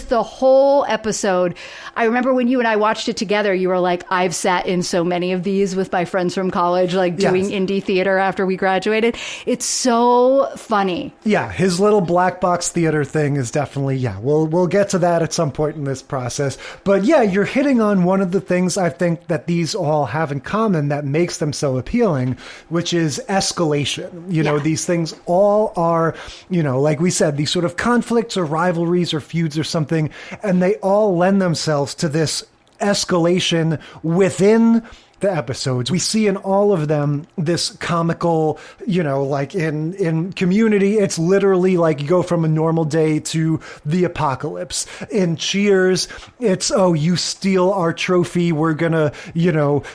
the whole episode. I remember when you and I watched it together, you were like, I've sat in so many of these with my friends from college, like doing indie theater after we graduated. It's so funny. Yeah. His little black box theater thing is definitely, we'll get to that at some point in this process. But yeah, you're hitting on one of the things I think that these all have in common that makes them so appealing, which is escalation. These things all are, like we said, these sort of conflicts or rivalries or feuds or something, and they all lend themselves to this escalation within the episodes. We see in all of them this comical, like in Community, it's literally like you go from a normal day to the apocalypse. In Cheers, it's, oh, you steal our trophy, we're gonna,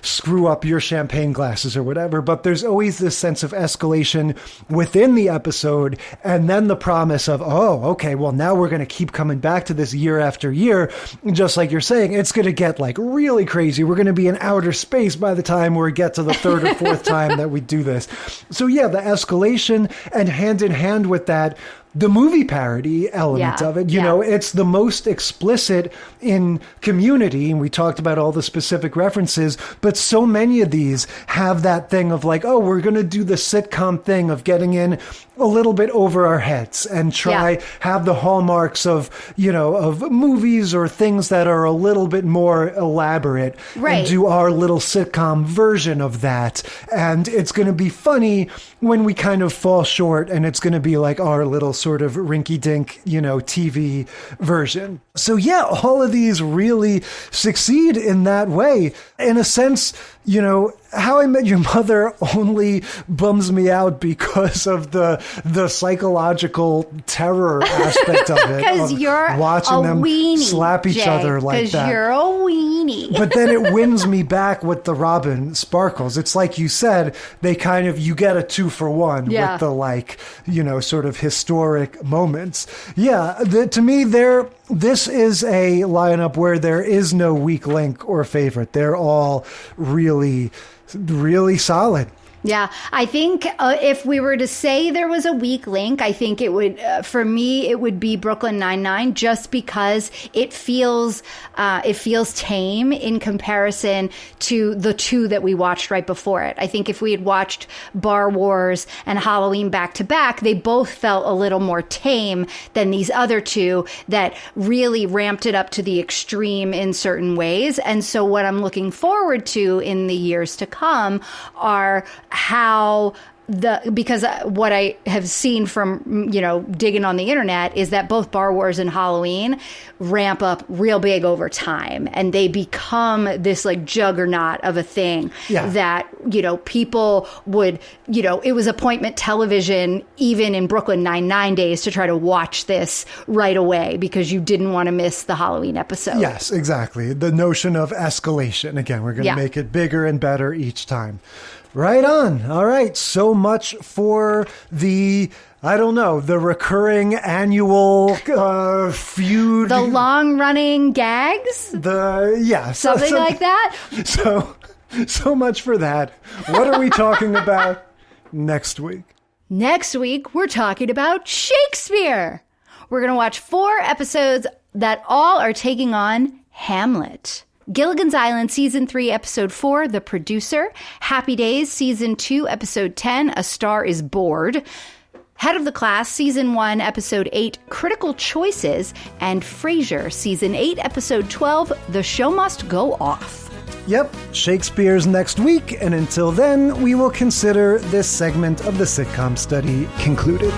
screw up your champagne glasses or whatever. But there's always this sense of escalation within the episode, and then the promise of, oh, okay, well, now we're gonna keep coming back to this year after year. Just like you're saying, it's gonna get like really crazy. We're gonna be in outer space by the time we get to the third or fourth time that we do this. So yeah, the escalation, and hand in hand with that, the movie parody element of it. It's the most explicit in Community, and we talked about all the specific references, but so many of these have that thing of like, oh, we're going to do the sitcom thing of getting in a little bit over our heads and have the hallmarks of, of movies or things that are a little bit more elaborate, and do our little sitcom version of that. And it's going to be funny when we kind of fall short, and it's going to be like our little sort of rinky-dink, TV version. So yeah, all of these really succeed in that way. In a sense, How I Met Your Mother only bums me out because of the psychological terror aspect of it. Because you're watching them weenie, slap each other like that. Because you're a weenie. But then it wins me back with the Robin Sparkles. It's like you said, they kind of, you get a 2-for-1 with the sort of historic moments. Yeah, to me, this is a lineup where there is no weak link or favorite. They're all really, really solid. Yeah, I think if we were to say there was a weak link, I think it would, for me, it would be Brooklyn Nine-Nine, just because it feels tame in comparison to the two that we watched right before it. I think if we had watched Bar Wars and Halloween back to back, they both felt a little more tame than these other two that really ramped it up to the extreme in certain ways. And so what I'm looking forward to in the years to come are how because what I have seen from, digging on the internet is that both Bar Wars and Halloween ramp up real big over time, and they become this like juggernaut of a thing that, people would, it was appointment television even in Brooklyn Nine-Nine days to try to watch this right away because you didn't want to miss the Halloween episode. Yes, exactly. The notion of escalation. Again, we're going to make it bigger and better each time. Right on. All right. So much for the recurring annual feud. The long-running gags? Something like that? So much for that. What are we talking about next week? Next week, we're talking about Shakespeare. We're going to watch 4 episodes that all are taking on Hamlet. Gilligan's Island Season 3, Episode 4, The Producer. Happy Days Season 2, Episode 10, A Star is Bored. Head of the Class Season 1, Episode 8, Critical Choices. And Frasier Season 8, Episode 12, The Show Must Go Off. Yep, Shakespeare's next week, and until then, we will consider this segment of the sitcom study concluded.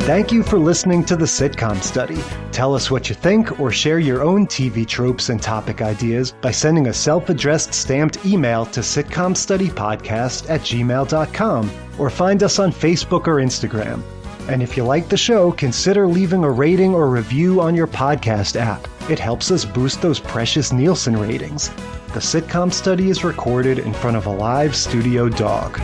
Thank you for listening to the Sitcom Study. Tell us what you think or share your own TV tropes and topic ideas by sending a self-addressed stamped email to sitcomstudypodcast@gmail.com or find us on Facebook or Instagram. And if you like the show, consider leaving a rating or review on your podcast app. It helps us boost those precious Nielsen ratings. The Sitcom Study is recorded in front of a live studio dog.